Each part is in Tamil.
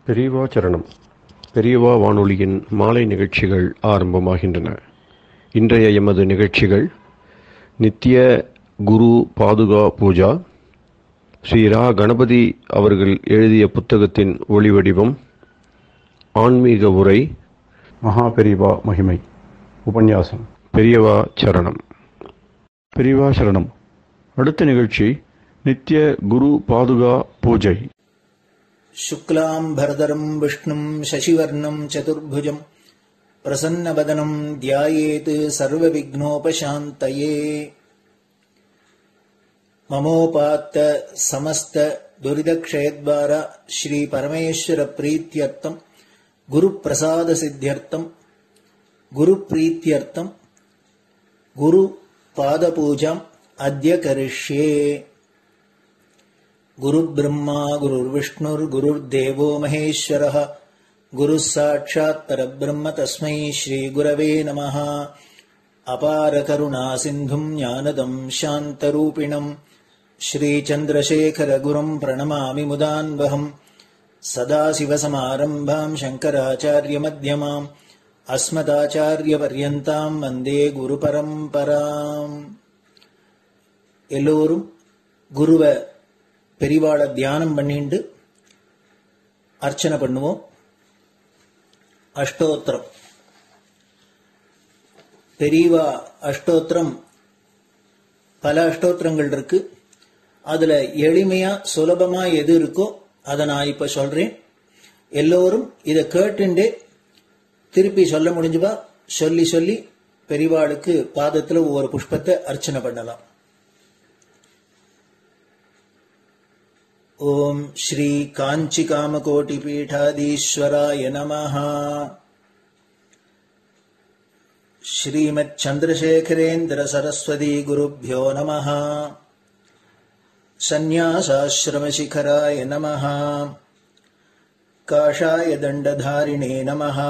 பெரியவா சரணம். பெரியவா வானொலியின் மாலை நிகழ்ச்சிகள் ஆரம்பமாகின்றன. இன்றைய எமது நிகழ்ச்சிகள் நித்திய குரு பாதுகா பூஜா, ஸ்ரீ ரா கணபதி அவர்கள் எழுதிய புத்தகத்தின் ஒளிவடிவம், ஆன்மீக உரை, மகா பெரியவா மகிமை, உபன்யாசம். பெரியவா சரணம். பெரியவா சரணம். அடுத்த நிகழ்ச்சி நித்திய குரு பாதுகா பூஜை. शुक्लाम्भरधरं विष्णुं शशिवर्णं चतुर्भुजं प्रसन्नवदनं ध्यायेत् सर्वविघ्नोपशान्तये। ममोपात्त समस्त दुरितक्षयद्वार श्री परमेश्वर प्रीत्यर्थं गुरुप्रसाद सिद्ध्यर्थं गुरुप्रीत्यर्थं गुरुपादपूजाम् अद्य करिष्ये। गुरुर्ब्रह्मा गुरुर्विष्णुर्गुरुर्देवो महेश्वरः गुरुः साक्षात् परब्रह्म तस्मै श्रीगुरवे नमः। अपारकरुणा सिन्धुं ज्ञानदं शान्तरूपिणं श्रीचन्द्रशेखरगुरुं प्रणमामि मुदान्वहम्। सदाशिवसमारम्भां शङ्कराचार्यमध्यमाम् अस्मदाचार्यपर्यन्तां वन्दे गुरुपरम्पराम्. எல்லோரும் குருவ பெரிவாள தியானம் பண்ணிண்டு அர்ச்சனை பண்ணுவோம். அஷ்டோத்திரம். பெரியவா அஷ்டோத்திரம் பல அஷ்டோத்திரங்கள் இருக்கு. அதுல எளிமையா சுலபமா எது இருக்கோ அதை நான் இப்ப சொல்றேன். எல்லோரும் இதை கேட்டுண்டே திருப்பி சொல்ல முடிஞ்சுபா சொல்லி சொல்லி பெரிவாளுக்கு பாதத்துல ஒவ்வொரு புஷ்பத்தை அர்ச்சனை பண்ணலாம். ओम श्री कांची कामकोटि पीठाधीश्वराय नमः। श्रीमत् चंद्रशेखरेन्द्र सरस्वती गुरुभ्यो नमः। संन्यासाश्रम शिखराय नमः। काषाय दंडधारिणे नमः।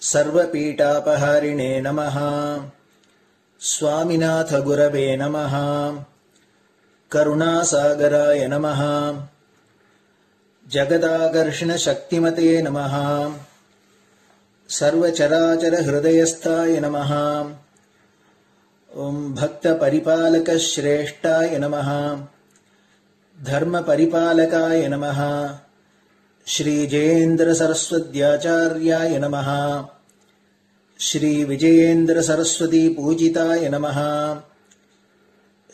सर्वपीठापहारिणे नमः। स्वामिनाथ गुरवे नमः। करुणासागराय नमः। जगदाकर्षण शक्तिमते नमः। सर्वचराचर हृदयस्थाय नमः। ओम भक्त परिपालक श्रेष्ठाय नमः। धर्म परिपालकाय नमः। श्री जयेन्द्र सरस्वत्याचार्याय नमः। श्री विजयेन्द्र सरस्वती पूजिताय नमः।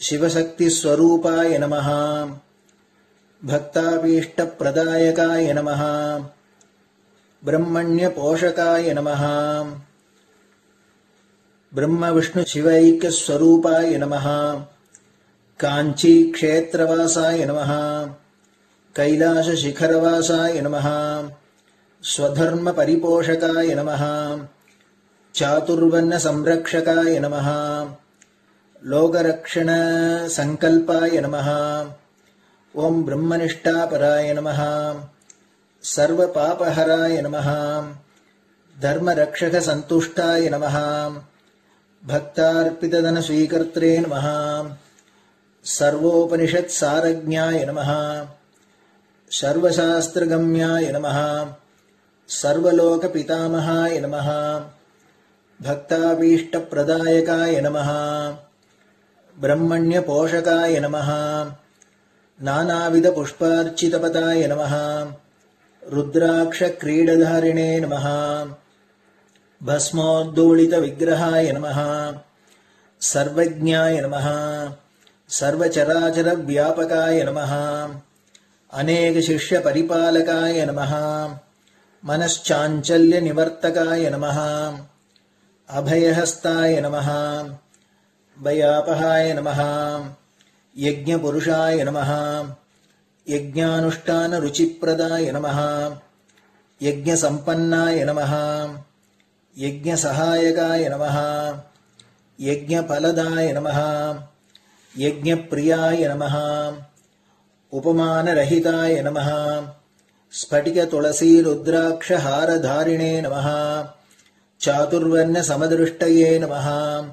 शिवशक्ति स्वरूपाय नमः। भक्ताभीष्ट प्रदायकाय नमः। ब्रह्मण्य पोषकाय नमः। ब्रह्म विष्णु शिवैक्य स्वरूपाय नमः। कांची क्षेत्रवासाय नमः। कैलाश शिखरवासाय नमः। स्वधर्म परिपोषकाय नमः। चातुर्वर्ण संरक्षकाय नमः। लोकरक्षण संकल्पाय नमः। ओम ब्रह्मनिष्ठापराय नमः। सर्वपापहराय नमः। धर्मरक्षक संतुष्टाय नमः। भक्तार्पितधन स्वीकर्त्रे नमः। सर्वोपनिषत् सारज्ञाय नमः। सर्वशास्त्रगम्याय नमः। सर्वलोक पितामहाय नमः। भक्ताभीष्ट प्रदायकाय नमः। ब्रह्मण्य पोषकाय नमः। नानाविध पुष्पार्चितपदाय नमः। रुद्राक्ष क्रीडधारिणे नमः। भस्मोद्दोलित विग्रहाय नमः। सर्वज्ञाय नमः। सर्वचराचर व्यापकाय नमः। अनेक शिष्य परिपालकाय नमः। मनश्चाञ्चल्य निवर्तकाय नमः। अभयहस्ताय नमः। भयापहाय नमः। यज्ञपुरुषाय नमः। यज्ञानुष्ठान रुचिप्रदाय नमः। यज्ञसम्पन्नाय नमः। यज्ञसहायकाय नमः। यज्ञफलदाय नमः। यज्ञप्रियाय नमः। उपमानरहिताय नमः। स्फटिक तुलसी रुद्राक्ष हारधारिणे नमः। चातुर्वर्ण समदृष्टये नमः।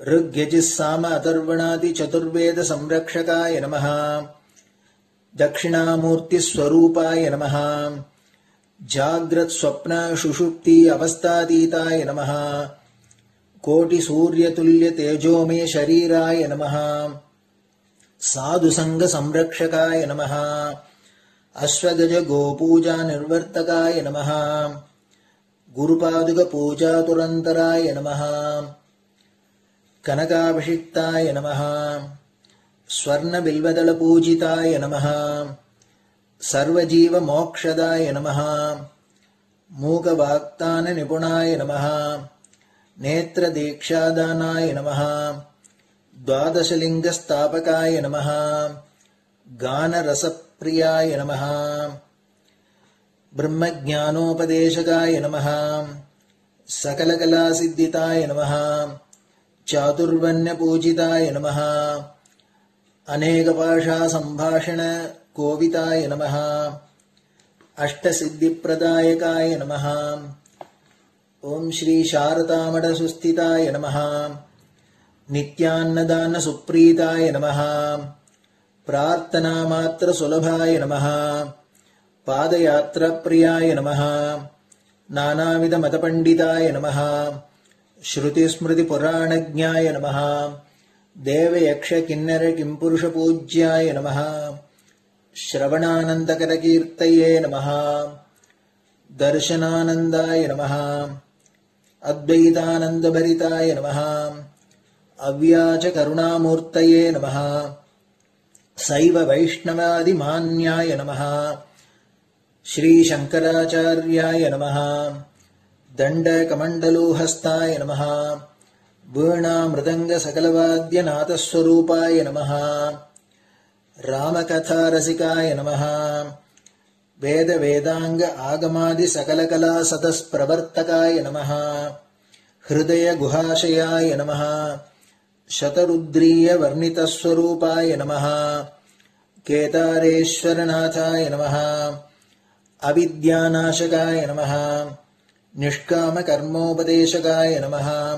ऋग्यजुस्साम अथर्वणादि चतुर्वेद संरक्षकाय नमः। தட்சிணாமூர்த்தி ஸ்வரூபாய நமஹ. ஜாக்ரத் ஸ்வப்ன சுஷுப்தி அவஸ்தாதீதாய நமஹ. கோட்டி சூரிய துல்லிய தேஜோமே ஷரீராய நமஹ. சாது சங்க சம்ரக்ஷகாய நமஹ. அஸ்வகஜ கோபூஜா நிர்வர்த்தகாய நமஹ. குருபாதுக பூஜா துரந்தராய நமஹ. கனகாபிஷிக்தாய நமஹ. ஸ்வர்ண பில்வதள பூஜிதாய நமஹ. சர்வஜீவ மோக்ஷதாய நமஹ. மூக வாக்தான நிபுணாய நமஹ. நேத்ர தீக்ஷாதானாய நமஹ. द्वादशलिंग स्थापकाय नमः. गान रसप्रियाय नमः. ब्रह्मज्ञानोपदेशकाय नमः. सकलकलासिद्धिताय नमः. चातुर्वण्यपूजिताय नमः. अनेकभाषा संभाषण कोविताय नमः. अष्टसिद्धिप्रदायकाय नमः. ओम श्री शारदामठ सुस्थिताय नमः. नित्यान्नदान सुप्रीताय नमः. प्रार्थना मात्र सुलभाय नमः. पादयात्रा प्रियाय नमः. नानाविध मतपंडिताय नमः. श्रुति स्मृति पुराणज्ञाय नमः. देव यक्ष किन्नर किंपुरुष पूज्याय नमः. श्रवणानंदकर कीर्तये नमः. दर्शनानंदाय नमः. अद्वैतानंद भरिताय नमः. अव्याच करुणामूर्तये नमः. शैव वैष्णवादि मान्याय नमः. श्री शंकराचार्याय नमः. दंड कमंडलूहस्ताय नमः. वीणा मृदंग सकलवाद्य नाथस्वरूपाय नमः. रामकथा रसिकाय नमः. वेद वेदांग आगमादि सकलकला सतस्प्रवर्तकाय नमः. हृदय गुहाशयाय नमः. शतरुद्रीय वर्णितस्वरूपाय नमः. केदारेश्वरनाथाय नमः. अविद्यानाशकाय नमः. निष्काम कर्मोपदेशकाय नमः.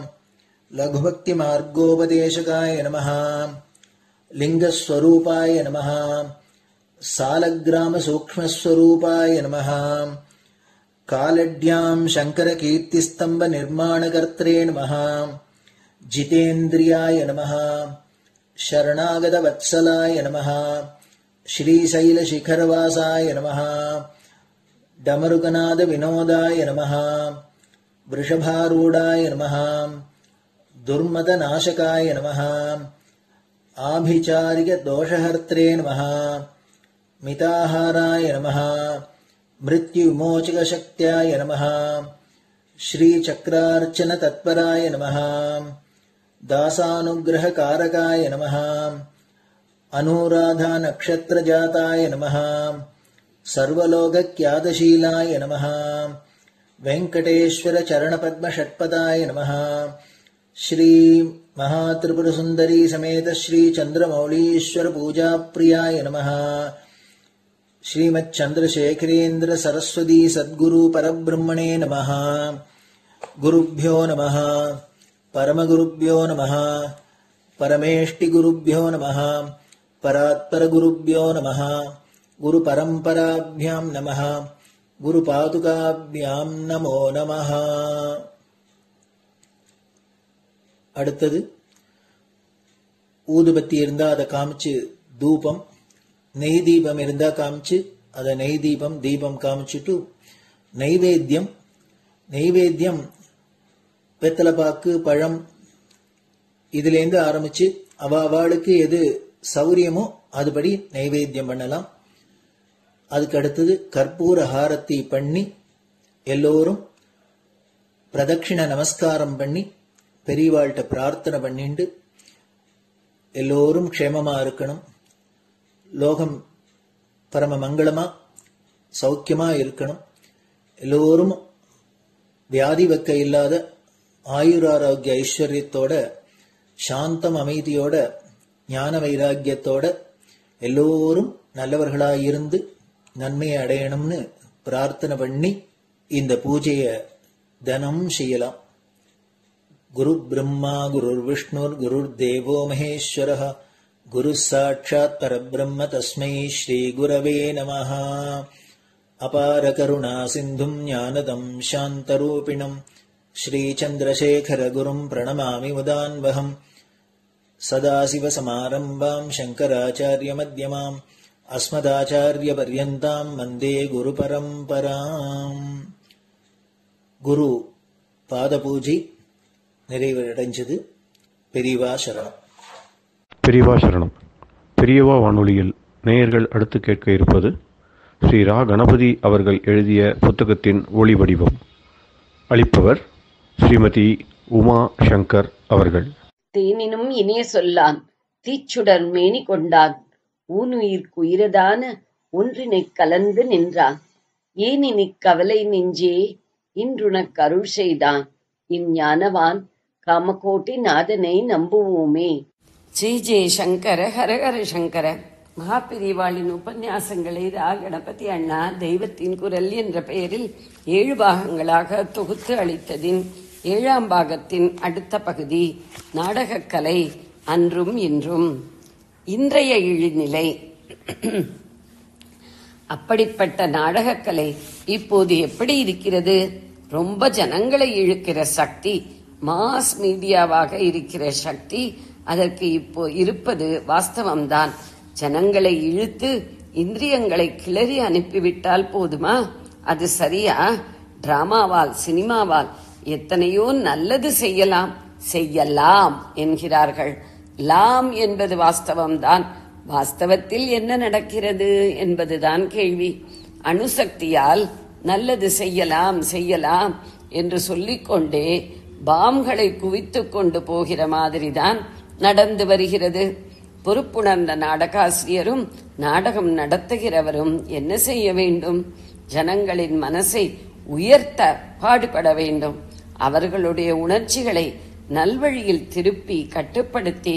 लघुभक्ति मार्गोपदेशकाय नमः. लिंगस्वरूपाय नमः. सालग्राम सूक्ष्मस्वरूपाय नमः. कालड्यां शंकर कीर्तिस्तंभ निर्माणकर्त्रे नमः. जितेन्द्रियाय नमः. शरणागत वत्सलाय नमः. श्रीशैल शिखरवासाय नमः. डमरुकनाद विनोदाय नमः. वृषभारूढ़ाय नमः. दुर्मद नाशकाय नमः. आभिचारिक दोषहर्त्रे नमः. मिताहाराय नमः. मृत्युविमोचक शक्त्याय नमः. श्री चक्रार्चन तत्पराय नमः. दासानुग्रह कारकाय नमः. अनुराधा नक्षत्र जाताय नमः. सर्वलोक ख्यातशीलाय नमः. वेंकटेश्वर चरण पद्म षट्पदाय नमः. श्री महात्रिपुर सुंदरी समेत श्री चंद्रमौलीश्वर पूजा प्रियाय नमः. श्रीमच्चंद्रशेखरेन्द्र सरस्वती सद्गुरु परब्रह्मणे नमः. गुरुभ्यो नमः. परमगुरुभ्यो नमः. परमेष्टिगुरुभ्यो नमः. परात्परगुरुभ्यो नमः. गुरुपरम्पराभ्यां नमः. गुरुपादुकाभ्यां नमो नमः. அடுத்தது ஊதுபத்தி இருந்தா அதை காமிச்சு தூபம், நெய் தீபம் இருந்தா காமிச்சு அதை நெய் தீபம் தீபம் காமிச்சுட்டு நைவேத்தியம் நைவேத்தியம் வெத்தலைப்பாக்கு பழம் இதுலேருந்து ஆரம்பிச்சு அவளுக்கு எது சௌரியமோ அதுபடி நைவேத்தியம் பண்ணலாம். அதுக்கு அடுத்தது கற்பூர ஹாரத்தி பண்ணி எல்லோரும் பிரதட்சிண நமஸ்காரம் பண்ணி பெரியவாள்கிட்ட பிரார்த்தனை பண்ணிண்டு எல்லோரும் க்ஷேமமா இருக்கணும், லோகம் பரம மங்களமா சௌக்கியமா இருக்கணும், எல்லோரும் வியாதி வெக்க இல்லாத ஆயுராரோக்கிய ஐஸ்வர்யத்தோட சாந்தம் அமைதியோட ஞான வைராக்கியத்தோட எல்லோரும் நல்லவர்களாயிருந்து நன்மையை அடையணும்னு பிரார்த்தனை பண்ணி இந்த பூஜையை தினம் செய்யலாம். குரு பிரம்மா குரு விஷ்ணுர் குரு தேவோ மகேஸ்வரः குருः சாட்சாத் பரபிரம்ம தஸ்மை ஸ்ரீ குரவே நமः. அபார கருணா சிந்தும் ஞானதம் சாந்தரூபிணம் ஸ்ரீசந்திரசேகர குரும் பிரணமாமி முதான்வகம். சதாசிவசமாரம்பாம் சங்கராச்சாரிய மத்யமாம் அஸ்மதாச்சாரிய பர்யந்தாம் வந்தே குரு பரம்பராம். குரு பாத பூஜை நிறைவடைஞ்சது. பெரியவா சரணம். பெரியவா சரணம். பெரியவா வானொலியில் நேயர்கள் அடுத்து கேட்க இருப்பது ஸ்ரீ ரா கணபதி அவர்கள் எழுதிய புத்தகத்தின் ஒளி வடிவம். அளிப்பவர் ஸ்ரீமதி உமா சங்கர் அவர்கள். தேனினும் இனிய சொல்லான் தீச்சுடர் மேனி கொண்டான் ஊனுயிர்க்குயிரதான ஒன்றினைக் கலந்து நின்றான். ஏனினிக் கவலை நெஞ்சே இன்றுனக் அருள் செய்தான். இஞ்ஞானவான் காமகோட்டி நாதனை நம்புவோமே. ஜெய ஜெய சங்கர ஹரஹர சங்கர. மகாபெரிவாளின் உபன்யாசங்களை ரா கணபதி அண்ணா தெய்வத்தின் குரல் என்ற பெயரில் 7 பாகங்களாக தொகுத்து அளித்ததின் 7ஆம் பாகத்தின் அடுத்த பகுதி நாடகக்கலை அன்றும் இன்றும். இன்றைய இழிநிலை. அப்படிப்பட்ட நாடகக்கலை இப்போது எப்படி இருக்கிறது? ரொம்ப ஜனங்களை இழுக்கிற சக்தி, மாஸ் மீடியாவாக இருக்கிற சக்தி அதற்கு இப்போ இருப்பது வாஸ்தவம்தான். ஜனங்களை இழுத்து இந்திரியங்களை கிளறி அனுப்பிவிட்டால் போதுமா? அது சரியா? டிராமாவால் சினிமாவால் எத்தனையோ நல்லது செய்யலாம் என்கிறார்கள். லாம் என்பது வாஸ்தவம்தான். வாஸ்தவத்தில் என்ன நடக்கிறது என்பதுதான் கேள்வி. அணுசக்தியால் நல்லது செய்யலாம் என்று சொல்லிக்கொண்டே பாம்களை குவித்துக் கொண்டு போகிற மாதிரிதான் நடந்து வருகிறது. பொறுப்புணர்ந்த நாடகாசிரியரும் நாடகம் நடத்துகிறவரும் என்ன செய்ய வேண்டும்? ஜனங்களின் மனசை உயர்த்த பாடுபட வேண்டும். அவர்களுடைய உணர்ச்சிகளை நல்வழியில் திருப்பி கட்டுப்படுத்தி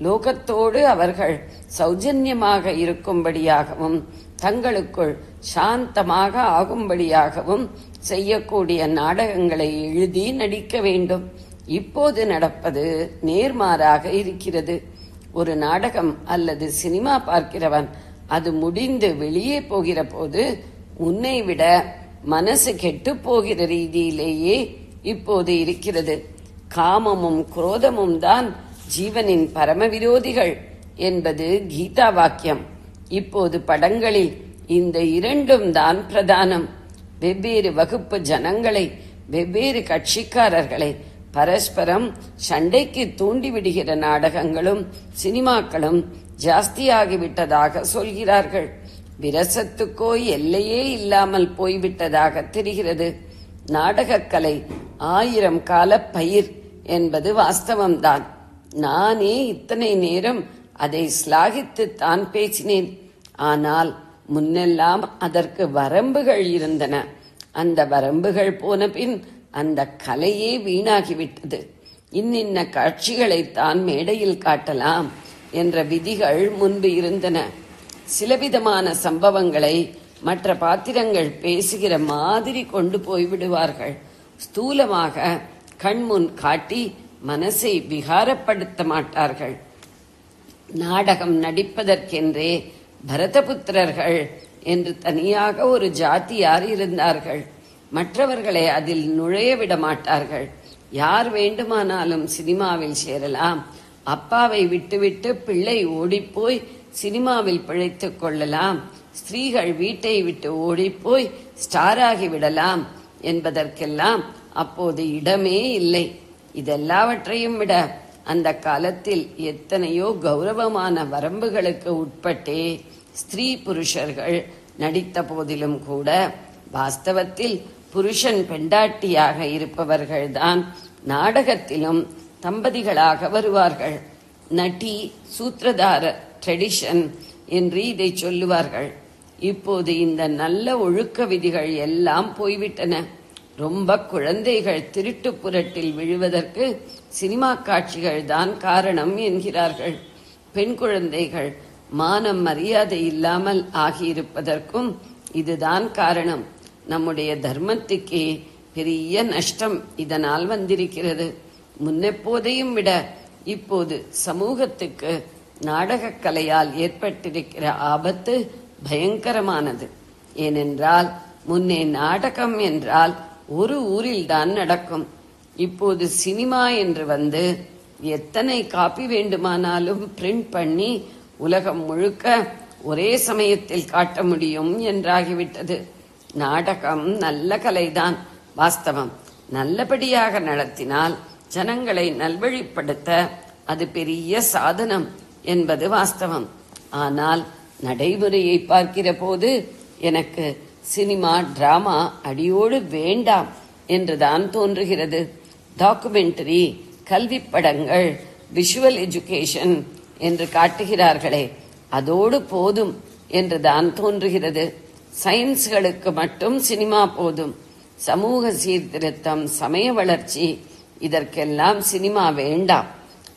லோகத்தோடு அவர்கள் சௌஜன்யமாக இருக்கும்படியாகவும் தங்களுக்குள் சாந்தமாக ஆகும்படியாகவும் செய்யக்கூடிய நாடகங்களை எழுதி நடிக்க வேண்டும். இப்போது நடப்பது நேர்மாறாக இருக்கிறது. ஒரு நாடகம் அல்லது சினிமா பார்க்கிறவன் அது முடிந்து வெளியே போகிற போது உன்னை விட மனசு கெட்டு போகிற ரீதியிலேயே இப்போது இருக்கிறது. காமமும் குரோதமும் தான் ஜீவனின் பரமவிரோதிகள் என்பது கீதா வாக்கியம். இப்போது படங்களில் இந்த 2ம் தான் பிரதானம். வெவ்வேறு வகுப்பு ஜனங்களை, வெவ்வேறு கட்சிக்காரர்களை பரஸ்பரம் சண்டைக்கு தூண்டிவிடுகிற நாடகங்களும் சினிமாக்களும் ஜாஸ்தியாகிவிட்டதாக சொல்கிறார்கள். விரசத்துக்கோ எல்லையே இல்லாமல் போய்விட்டதாக தெரிகிறது. நாடகக்கலை 1000 கால பயிர் என்பது வாஸ்தவம்தான். நானே இத்தனை நேரம் அதை சிலாகித்து தான் பேசினேன். ஆனால் முன்னெல்லாம் அதற்கு வரம்புகள் இருந்தன. அந்த வரம்புகள் போன பின் அந்த கலையே வீணாகிவிட்டது. இன்னின்ன காட்சிகளைத்தான் மேடையில் காட்டலாம் என்ற விதிகள் முன்பு இருந்தன. சிலவிதமான சம்பவங்களை மற்ற பாத்திரங்கள் பேசுகிற மாதிரி கொண்டு போய்விடுவார்கள். ஸ்தூலமாக கண்முன் காட்டி மனசை விகாரப்படுத்த மாட்டார்கள். நாடகம் நடிப்பதற்கென்றே பரதபுத்திரர்கள் என்று தனியாக ஒரு ஜாதியார் இருந்தார்கள். மற்றவர்களை அதில் நுழைய விட மாட்டார்கள். யார் வேண்டுமானாலும் சினிமாவில் சேரலாம். அப்பாவை விட்டுவிட்டு பிள்ளை ஓடிப்போய் சினிமாவில் பிழைத்துக் கொள்ளலாம். ஸ்திரீகள் வீட்டை விட்டு ஓடிப்போய் ஸ்டாராகி விடலாம் என்பதற்கெல்லாம் அப்போது இடமே இல்லை. இதெல்லாவற்றையும் விட அந்த காலத்தில் எத்தனையோ கௌரவமான வரம்புகளுக்கு உட்பட்டே ஸ்திரீ புருஷர்கள் நடித்த போதிலும் கூட வாஸ்தவத்தில் புருஷன் பெண்டாட்டியாக இருப்பவர்கள்தான் நாடகத்திலும் தம்பதிகளாக வருவார்கள். நட்டி சூத்திரதார ட்ரெடிஷன் என்று இதை சொல்லுவார்கள். இப்போது இந்த நல்ல ஒழுக்க விதிகள் எல்லாம் போய்விட்டன. ரொம்ப குழந்தைகள் திருட்டு புரட்டில் விழுவதற்கு சினிமா காட்சிகள் தான் காரணம் என்கிறார்கள். பெண் குழந்தைகள் மானம் மரியாதை இல்லாமல் ஆகியிருப்பதற்கும் இதுதான் காரணம். நம்முடைய தர்மத்துக்கே பெரிய நஷ்டம் இதனால் வந்திருக்கிறது. முன்னெப்போதையும் விட இப்போது சமூகத்துக்கு நாடகக் கலையால் ஏற்பட்டிருக்கிற ஆபத்து பயங்கரமானது. ஏனென்றால் முன்னே நாடகம் என்றால் ஒரு ஊரில்தான் நடக்கும். இப்போது சினிமா என்று வந்து எத்தனை காப்பி வேண்டுமானாலும் பிரிண்ட் பண்ணி உலகம் முழுக்க ஒரே சமயத்தில் காட்ட முடியும் என்றாகிவிட்டது. நாடகம் நல்ல கலைதான், வாஸ்தவம். நல்லபடியாக நடத்தினால் ஜனங்களை நல்வழிப்படுத்த அது பெரிய சாதனம் என்பது வாஸ்தவம். ஆனால் நடைமுறையை பார்க்கிற போது எனக்கு சினிமா டிராமா அடியோடு வேண்டாம் என்றுதான் தோன்றுகிறது. டாக்குமெண்டரி, கல்வி படங்கள், விஷுவல் எஜுகேஷன் என்று காட்டுகிறார்களே, அதோடு போதும் என்றுதான் தோன்றுகிறது. சயின்ஸ்களுக்கு மட்டும் சினிமா போதும். சமூக சீர்திருத்தம், சமய வளர்ச்சி, இதற்கெல்லாம் சினிமா வேண்டாம்.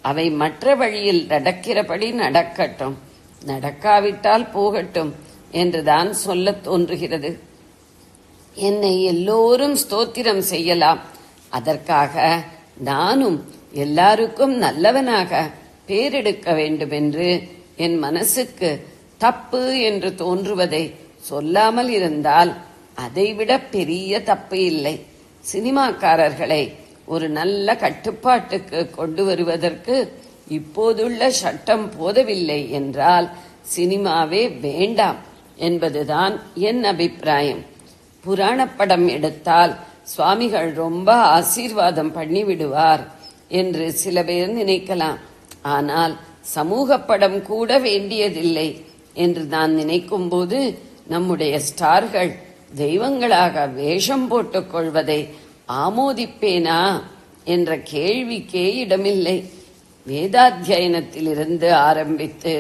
அவை மற்ற வழியில் நடக்கிறபடி நடக்கட்டும், நடக்காவிட்டால் போகட்டும் என்றுதான் சொல்ல தோன்றுகிறது. என்னை எல்லோரும் ஸ்தோத்திரம் செய்யலாம். அதற்காக நானும் எல்லாருக்கும் நல்லவனாக பேரெடுக்க வேண்டும் என்று என் மனசுக்கு தப்பு என்று தோன்றுவதை சொல்லாமல் இருந்தால் அதைவிட பெரிய தப்பு இல்லை. சினிமாக்காரர்களை ஒரு நல்ல கட்டுப்பாட்டுக்கு கொண்டு வருவதற்கு இப்போதுள்ள சட்டம் போதவில்லை என்றால் சினிமாவே வேண்டாம் என்பதுதான் என் அபிப்பிராயம். புராணப்படம் எடுத்தால் சுவாமிகள் ரொம்ப ஆசீர்வாதம் பண்ணிவிடுவார் என்று சில பேர் நினைக்கலாம். ஆனால் சமூக படம் கூட வேண்டியதில்லை என்று நான் நினைக்கும் போது நம்முடைய ஸ்டார்கள் தெய்வங்களாக வேஷம் போட்டுக் கொள்வதை ஆமோதிப்பேனா என்ற கேள்விக்கே இடமில்லை. வேதாத்தியனத்திலிருந்து ஆரம்பித்து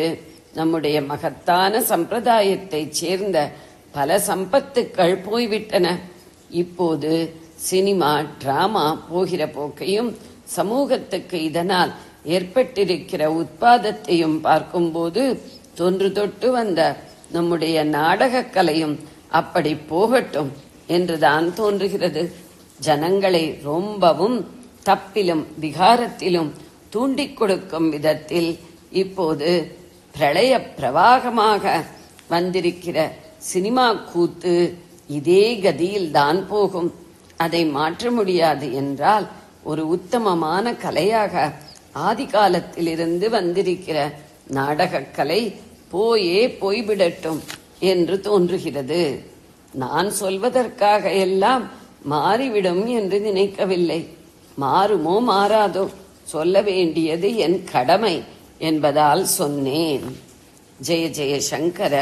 நம்முடைய மகத்தான சம்பிரதாயத்தைச் சேர்ந்த பல சம்பத்துக்கள் போய்விட்டன. இப்போது சினிமா டிராமா போகிற போக்கையும் சமூகத்துக்கு இதனால் ஏற்பட்டிருக்கிற உட்பாதத்தையும் பார்க்கும்போது தொன்று தொட்டு வந்த நம்முடைய நாடகக் கலையும் அப்படி போகட்டும் என்றுதான் தோன்றுகிறது. ஜனங்களை ரொம்பவும் தப்பிலும் விகாரத்திலும் தூண்டிக் கொடுக்கும் விதத்தில் இப்போது பிரளய பிரவாகமாக வந்திருக்கிற சினிமா கூத்து இதே கதியில்தான் போகும். அதை மாற்ற முடியாது என்றால் ஒரு உத்தமமான கலையாக ஆதி காலத்திலிருந்து வந்திருக்கிற நாடகக் கலை போய்விடட்டும் என்று தோன்றுகிறது. நான் சொல்வதற்காக எல்லாம் மாறிவிடும் என்று நினைக்கவில்லை. மாறுமோ மாறாதோ, சொல்ல வேண்டியது என் கடமை என்பதால் சொன்னேன். ஜெய ஜெய சங்கர,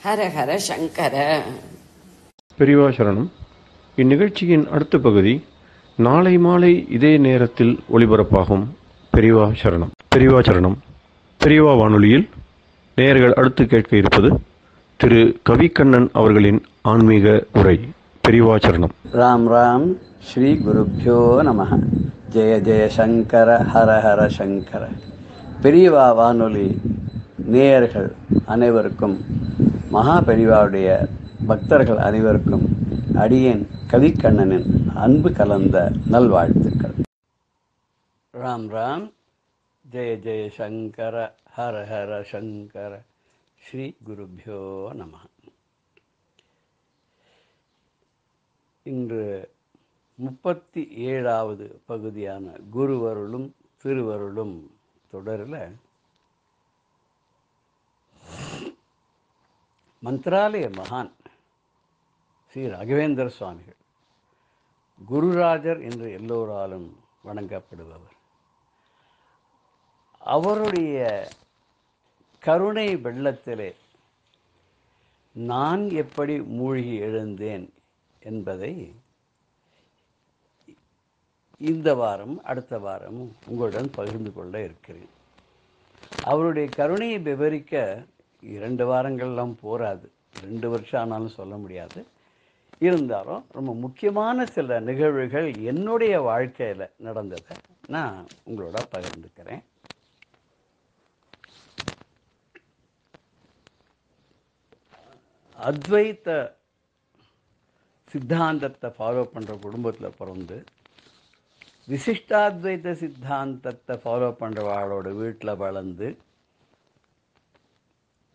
ஹர ஹர சங்கர. பெரியவா சரணம். இந்நிகழ்ச்சியின் அடுத்த பகுதி நாளை மாலை இதே நேரத்தில் ஒளிபரப்பாகும். பெரியவா சரணம். பெரியவா சரணம். பெரியவா வானொலியில் நேயர்கள் அடுத்து கேட்க இருப்பது திரு கவிக்கண்ணன் அவர்களின் ஆன்மீக உரை. பெரியவா சரணம். ராம் ராம். ஸ்ரீ குருப்யோ நம. ஜெய ஜெய சங்கர, ஹர ஹர சங்கர. பெரியவா வானொலி நேயர்கள் அனைவருக்கும், மகா பெரியவாவுடைய பக்தர்கள் அனைவருக்கும் அடியேன் கவிக்கண்ணனின் அன்பு கலந்த நல்வாழ்த்துக்கள். ராம் ராம். ஜெய ஜெய சங்கர, ஹர ஹர சங்கர. ஸ்ரீ குருப்யோ நம. இன்று 37வது பகுதியான குருவருளும் திருவருளும் தொடரில் மந்த்ராலய மகான் ஸ்ரீ ராகவேந்திர சுவாமிகள், குருராஜர் என்று எல்லோராலும் வணங்கப்படுபவர், அவருடைய கருணை வெள்ளத்திலே நான் எப்படி மூழ்கி எழுந்தேன் என்பதை இந்த வாரம் அடுத்த வாரம் உங்களுடன் பகிர்ந்து கொள்ள இருக்கிறேன். அவருடைய கருணையை விவரிக்க 2 வாரங்கள்லாம் போராது, 2 வருஷம் ஆனாலும் சொல்ல முடியாது. இருந்தாலும் ரொம்ப முக்கியமான சில நிகழ்வுகள் என்னுடைய வாழ்க்கையில் நடந்ததை நான் உங்களோட பகிர்ந்துக்கிறேன். அத்வைத்த சித்தாந்தத்தை ஃபாலோ பண்ணுற குடும்பத்தில் பிறந்து விசிஷ்டாத்வைத்த சித்தாந்தத்தை ஃபாலோ பண்ணுறவாளோட வீட்டில் வளர்ந்து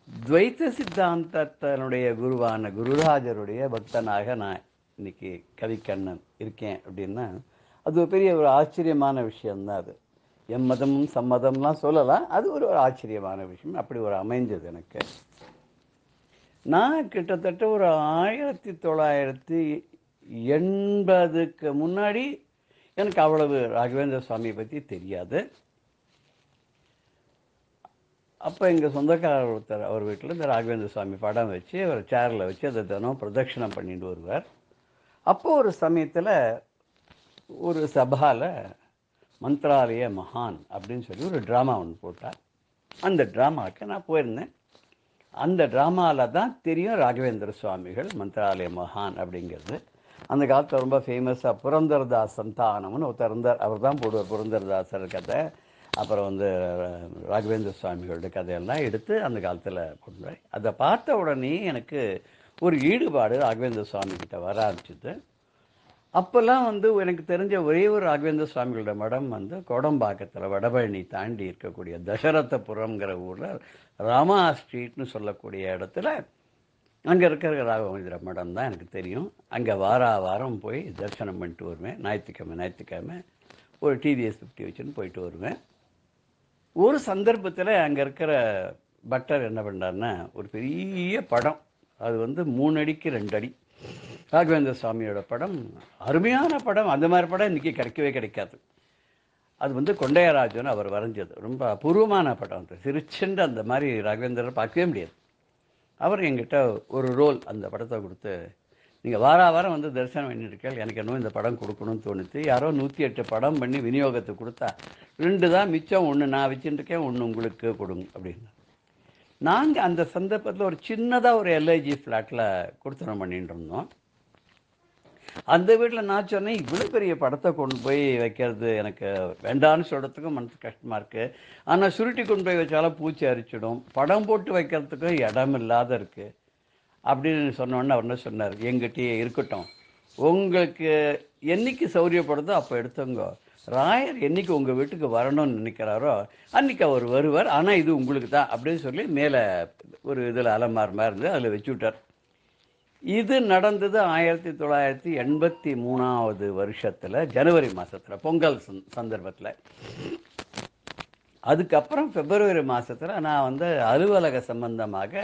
துவைத்த சித்தாந்தத்தினுடைய குருவான குருராஜருடைய பக்தனாக நான் இன்னைக்கு கவிக்கண்ணன் இருக்கேன் அப்படின்னா அது ஒரு பெரிய ஒரு ஆச்சரியமான விஷயம்தான். அது எம்மதமும் சம்மதம்லாம் சொல்லலாம், அது ஒரு ஆச்சரியமான விஷயம். அப்படி ஒரு அமைஞ்சது எனக்கு. நான் கிட்டத்தட்ட ஒரு 1980க்கு முன்னாடி எனக்கு அவ்வளவு ராகவேந்திர சுவாமியை பற்றி தெரியாது. அப்போ எங்கள் சொந்தக்காரர் ஒருத்தர் அவர் வீட்டில் இந்த ராகவேந்திர சுவாமி படம் வச்சு அவர் சேரில் வச்சு அதை தினம் பிரதட்சிணம் பண்ணிட்டு வருவார். அப்போ ஒரு சமயத்தில் ஒரு சபாவில் மந்த்ராலய மகான் அப்படின்னு சொல்லி ஒரு ட்ராமா ஒன்று போட்டார். அந்த ட்ராமாவுக்கு நான் போயிருந்தேன். அந்த ட்ராமாவில் தான் தெரியும் ராகவேந்திர சுவாமிகள் மந்த்ராலய மகான் அப்படிங்கிறது. அந்த காலத்தில் ரொம்ப ஃபேமஸாக புரந்தரதாஸ் சந்தானம்னு ஒருத்தர் இருந்தார். அவர் தான் போடுவார் புரந்தரதாசர் கதை, அப்புறம் ராகவேந்திர சுவாமிகளோட கதையெல்லாம் எடுத்து அந்த காலத்தில் போடுவார். அதை பார்த்த உடனே எனக்கு ஒரு ஈடுபாடு ராகவேந்திர சுவாமி கிட்ட வர ஆரம்பிச்சுது. அப்போல்லாம் எனக்கு தெரிஞ்ச ஒரே ஒரு ராகவேந்திர சுவாமிகளோட மடம் கோடம்பாக்கத்தில் வடபழனி தாண்டி இருக்கக்கூடிய தசரதபுரம்ங்கிற ஊரில் ராமா ஸ்ட்ரீட்னு சொல்லக்கூடிய இடத்துல அங்கே இருக்கிற ராகவேந்திர மடம் தான் எனக்கு தெரியும். அங்கே வாரம் போய் தரிசனம் பண்ணிட்டு வருவேன். ஞாயிற்றுக்கிழமை ஒரு டிவிஎஸ் 50 வச்சுன்னு போயிட்டு வருவேன். ஒரு சந்தர்ப்பத்தில் அங்கே இருக்கிற பட்டர் என்ன பண்ணார்னா ஒரு பெரிய படம், அது 3 அடிக்கு 2 அடி ராகவேந்திர சுவாமியோட படம், அருமையான படம். அந்த மாதிரி படம் இன்றைக்கி கிடைக்கவே கிடைக்காது. அது கொண்டையராஜன் அவர் வரைஞ்சது, ரொம்ப அபூர்வமான படம். அந்த சிரிச்சுண்டு அந்த மாதிரி ராகவேந்திரர் பார்க்கவே முடியாது. அவர் என்கிட்ட ஒரு ரோல் அந்த படத்தை கொடுத்து, நீங்கள் வாரம் தரிசனம் பண்ணியிருக்கேன், எனக்கு என்னவோ இந்த படம் கொடுக்கணும்னு தோணுச்சு. யாரோ 108 படம் பண்ணி விநியோகத்துக்கு கொடுத்தா 2 தான் மிச்சம், 1 நான் வச்சுட்டுருக்கேன், 1 உங்களுக்கு கொடுங்க அப்படின்னு. நாங்கள் அந்த சந்தர்ப்பத்தில் ஒரு சின்னதாக ஒரு எல்ஐஜி ஃப்ளாட்டில் கொடுத்தனம் பண்ணிட்டு இருந்தோம். அந்த வீட்டில் நான் சொன்னேன், இவ்வளோ பெரிய படத்தை கொண்டு போய் வைக்கிறது எனக்கு வேண்டான்னு சொல்கிறதுக்கும் மனசு கஷ்டமாக இருக்குது. ஆனால் சுருட்டி கொண்டு போய் வச்சாலும் பூச்சி அரிச்சிடும், படம் போட்டு வைக்கிறதுக்கும் இடம் இல்லாத இருக்குது அப்படின்னு சொன்னோன்னே அவர் என்ன சொன்னார், எங்கிட்டயே இருக்கட்டும், உங்களுக்கு என்னைக்கு சௌரியப்படுதோ அப்போ எடுத்துங்க, ராயர் என்னைக்கு உங்கள் வீட்டுக்கு வரணும்னு நினைக்கிறாரோ அன்றைக்கி அவர் வருவார், ஆனால் இது உங்களுக்கு தான் அப்படின்னு சொல்லி மேலே ஒரு இதில் அலமார் மாதிரி இருந்து அதில் வச்சு விட்டார். இது நடந்தது 1983 வருஷத்தில் ஜனவரி மாதத்தில் பொங்கல் சந்தர்ப்பத்தில். அதுக்கப்புறம் பிப்ரவரி மாதத்தில் நான் அலுவலக சம்பந்தமாக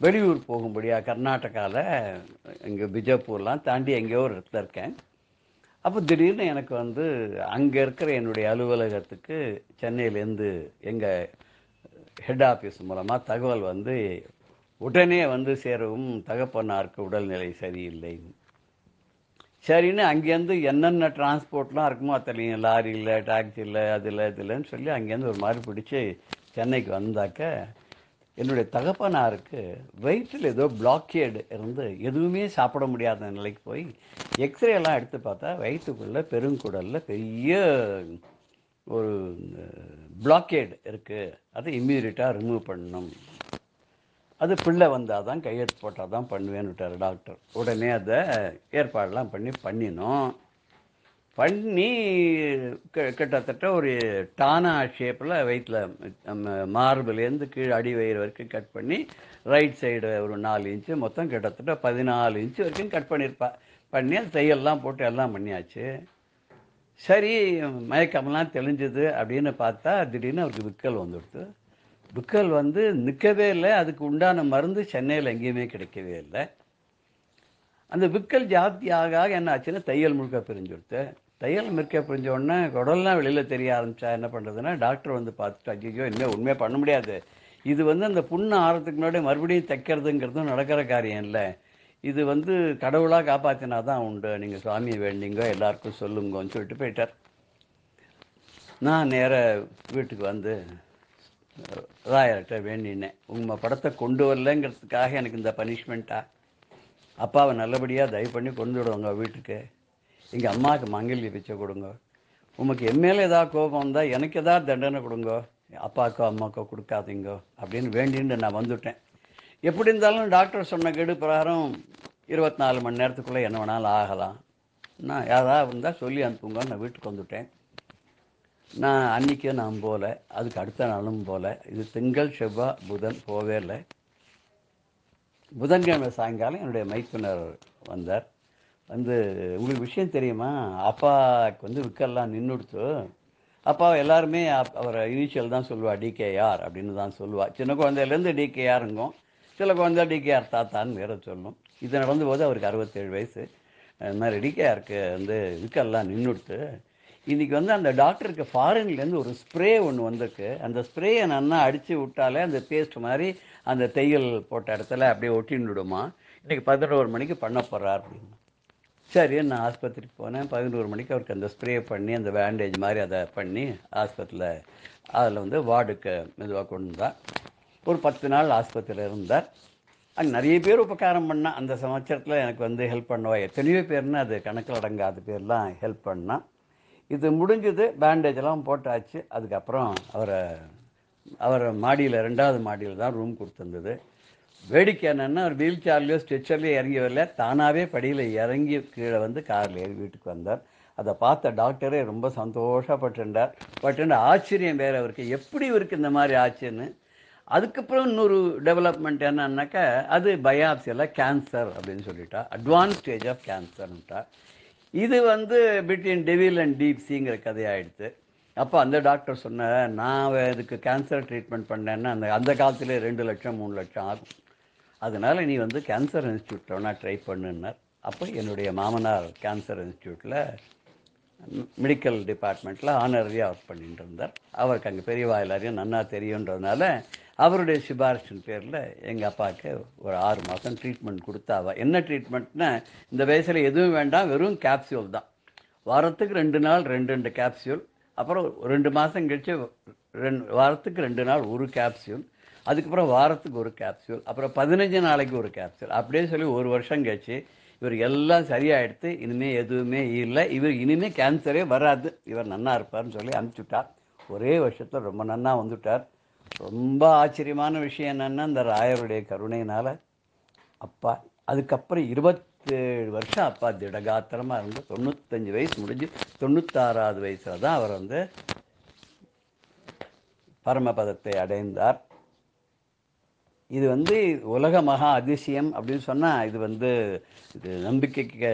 வெளியூர் போகும்படியாக கர்நாடகாவில் இங்கே பிஜப்பூர்லாம் தாண்டி எங்கேயோ ஒரு இடத்துல இருக்கேன். அப்போ திடீர்னு எனக்கு அங்கே இருக்கிற என்னுடைய அலுவலகத்துக்கு சென்னையிலேருந்து எங்கள் ஹெட் ஆஃபீஸ் மூலமாக தகவல் உடனே சேரவும் தகப்பனாருக்கு உடல்நிலை சரியில்லை. சரின்னு அங்கேருந்து என்னென்ன டிரான்ஸ்போர்ட்லாம் இருக்குமோ அத்தனையும் லாரியில் டாக்ஸியில் அதில் இதுலன்னு சொல்லி அங்கேருந்து ஒரு மாதிரி பிடிச்சி சென்னைக்கு வந்தாக்க என்னுடைய தகப்பனாருக்கு வயிற்றில் ஏதோ பிளாக்கேடு இருந்து எதுவுமே சாப்பிட முடியாத நிலைக்கு போய் எக்ஸ்ரே எல்லாம் எடுத்து பார்த்தா வயிற்றுக்குள்ளே பெருங்குடலில் பெரிய ஒரு பிளாக்கேடு இருக்குது, அதை இம்மீடியட்டாக ரிமூவ் பண்ணணும், அது பிள்ளை வந்தால் தான் கையெழுத்து போட்டால் தான் பண்ணுவேன்னு விட்டார் டாக்டர். உடனே அதை ஏற்பாடெல்லாம் பண்ணினோம். பண்ணி கிட்டத்தட்ட ஒரு டானா ஷேப்பில் வயிற்றில் மார்பிலேருந்து கீழே அடி வயிறு வரைக்கும் கட் பண்ணி ரைட் சைடு ஒரு 4 இன்ச்சு, மொத்தம் கிட்டத்தட்ட 14 இன்ச்சு வரைக்கும் கட் பண்ணி அது தையெல்லாம் போட்டு எல்லாம் பண்ணியாச்சு. சரி, மயக்கமெல்லாம் தெளிஞ்சது அப்படின்னு பார்த்தா திடீர்னு அவருக்கு விக்கல் வந்துடுது. விக்கல் நிற்கவே இல்லை. அதுக்கு உண்டான மருந்து சென்னையில் எங்கேயுமே கிடைக்கவே இல்லை. அந்த விக்கல் ஜாஸ்தி ஆக என்ன ஆச்சுன்னா தையல் முழுக்க பிரிஞ்சுடுத்து. தையல் முழுக்க பிரிஞ்ச உடனே குடல்லாம் வெளியில் தெரிய ஆரம்பித்தா என்ன பண்ணுறதுன்னா டாக்டர் பார்த்துட்டு, ஐயோ இனிமேல் உண்மையாக பண்ண முடியாது, இது அந்த புண்ணு ஆறதுக்கு முன்னாடி மறுபடியும் தைக்கிறதுங்கிறதும் நடக்கிற காரியம் இல்லை, இது கடவுளாக காப்பாற்றினா தான் உண்டு, நீங்கள் சுவாமியை வேண்டிங்க எல்லாருக்கும் சொல்லுங்கன்னு சொல்லிட்டு போயிட்டார். நான் நேராக வீட்டுக்கு ராயர்கிட்ட வேண்டினேன், உங்கள் படத்தை கொண்டு வரலங்கிறதுக்காக எனக்கு இந்த பனிஷ்மெண்ட்டா? அப்பாவை நல்லபடியாக தயவு பண்ணி கொண்டு விடுவாங்க வீட்டுக்கு, எங்கள் அம்மாவுக்கு மங்கல்ய பிச்சை கொடுங்க, உமக்கு எம்மேலே ஏதாவது கோபம் வந்தால் எனக்கு ஏதாவது தண்டனை கொடுங்க, அப்பாவுக்கோ அம்மாவுக்கோ கொடுக்காதீங்க அப்படின்னு வேண்டின்னு நான் வந்துவிட்டேன். எப்படி இருந்தாலும் டாக்டர் சொன்ன கெடு பிரகாரம் 24 மணி நேரத்துக்குள்ளே என்ன வேணாலும் ஆகலாம், நான் யாராவது இருந்தால் சொல்லி அனுப்புங்க, நான் வீட்டுக்கு வந்துவிட்டேன். நான் அன்றைக்கே நான் போகல, அதுக்கு அடுத்த நாளும் போகல. இது திங்கள் செவ்வாய் புதன் போவே இல்லை. புதன்கிழமை சாயங்காலம் என்னுடைய மைத்துனர் வந்தார். வந்து, உங்களுக்கு விஷயம் தெரியுமா, அப்பாவுக்கு வந்து விக்கெல்லாம் நின்றுடுத்து. அப்பா எல்லாருமே அவரை இனிஷியல் தான் சொல்லுவா, டிகேஆர் அப்படின்னு தான் சொல்லுவா. சின்ன குழந்தையிலேருந்து டிகேஆருங்கும், சில குழந்தை டிகேஆர் தாத்தான்னு வேற சொல்லும். இது நடந்தபோது அவருக்கு 67 வயசு. அது மாதிரி டிகேஆருக்கு வந்து விக்கெல்லாம் நின்றுடுத்து. இன்றைக்கி வந்து அந்த டாக்டருக்கு ஃபாரின்லேருந்து ஒரு ஸ்ப்ரே ஒன்று வந்திருக்கு. அந்த ஸ்ப்ரேயை நல்லா அடித்து விட்டாலே அந்த பேஸ்ட் மாதிரி அந்த தையல் போட்ட இடத்துல அப்படியே ஒட்டின்னு விடுமா. இன்றைக்கி 11 மணிக்கு பண்ண போகிறார் அப்படின்னு. சரி, நான் ஆஸ்பத்திரிக்கு போனேன். 11 மணிக்கு அவருக்கு அந்த ஸ்ப்ரே பண்ணி அந்த பேண்டேஜ் மாதிரி அதை பண்ணி ஆஸ்பத்திரியில் அதில் வந்து வார்டுக்கு மெதுவாக கொண்டு வந்தார். ஒரு 10 நாள் ஆஸ்பத்திரியில் இருந்தார். அங்கே நிறைய பேர் உபகாரம் பண்ணால் அந்த சமச்சரத்தில் எனக்கு வந்து ஹெல்ப் பண்ணுவா. எத்தனையோ பேர்னு அது கணக்கில் அடங்காத பேர்லாம் ஹெல்ப் பண்ணால். இது முடிஞ்சது, பேண்டேஜெல்லாம் போட்டாச்சு. அதுக்கப்புறம் அவரை மாடியில் 2வது மாடியில் தான் ரூம் கொடுத்துருந்தது. வேடிக்கை என்னென்னா, அவர் வீல் சேர்லையோ ஸ்ட்ரெச்சர்லையோ இறங்கி வரல, தானாகவே படியில் இறங்கி கீழே வந்து காரில் ஏறி வீட்டுக்கு வந்தார். அதை பார்த்த டாக்டரே ரொம்ப சந்தோஷப்பட்டுட்டார். ஆச்சரியம் வேறு அவருக்கு, எப்படி இவருக்கு இந்த மாதிரி ஆச்சுன்னு. அதுக்கப்புறம் இன்னொரு டெவலப்மெண்ட் என்னன்னாக்கா, அது பயாப்சியில் கேன்சர் அப்படின்னு சொல்லிட்டா, அட்வான்ஸ் ஸ்டேஜ் ஆஃப் கேன்சர்ன்ட்டா. இது வந்து பிட்வீன் டெவில் அண்ட் டீப் சீங்கிற கதையாகிடுது. அப்போ அந்த டாக்டர் சொன்ன, நான் இதுக்கு கேன்சர் ட்ரீட்மெண்ட் பண்ணேன்னா அந்த காலத்திலே 2 லட்சம் 3 லட்சம் ஆகும், அதனால் நீ வந்து கேன்சர் இன்ஸ்டியூட்டில் வேணா ட்ரை பண்ணுன்னார். அப்போ என்னுடைய மாமனார் கேன்சர் இன்ஸ்டியூட்டில் மெடிக்கல் டிபார்ட்மெண்ட்டில் ஆனரரியாக ஒர்க் பண்ணிட்டு இருந்தார். அவருக்கு அங்கே பெரியவா எல்லாரையும் நன்னா தெரியுன்றதுனால அவருடைய சிபாரிசின் பேரில் எங்கள் அப்பாவுக்கு ஒரு 6 மாதம் ட்ரீட்மெண்ட் கொடுத்தாவா. என்ன ட்ரீட்மெண்ட்னா, இந்த வயசில் எதுவும் வேண்டாம், வெறும் கேப்சியூல் தான். வாரத்துக்கு 2 நாள் 2 கேப்சியூல். அப்புறம் 2 மாதம் கழிச்சு வாரத்துக்கு 2 நாள் ஒரு கேப்சியூல். அதுக்கப்புறம் வாரத்துக்கு ஒரு கேப்சியூல். அப்புறம் 15 நாளைக்கு ஒரு கேப்சியூல். அப்படியே சொல்லி 1 வருஷம் கழிச்சு இவர் எல்லாம் சரியாயிடுத்து. இனிமேல் எதுவுமே இல்லை, இவர் இனிமேல் கேன்சரே வராது, இவர் நன்னா இருப்பார்னு சொல்லி அனுப்பிச்சுட்டார். ஒரே வருஷத்தில் ரொம்ப நன்னா வந்துட்டார். ரொம்ப ஆச்சரியமான விஷயம் என்னென்னா, இந்த ராயருடைய கருணையினால் அப்பா அதுக்கப்புறம் 27 வருஷம் அப்பா திடகாத்திரமாக இருந்து 95 வயசு முடிஞ்சு 96வது வயசில் தான் அவர் வந்து பரமபதத்தை அடைந்தார். இது வந்து உலக மகா அதிசயம் அப்படின்னு சொன்னால், இது வந்து இது நம்பிக்கைக்கு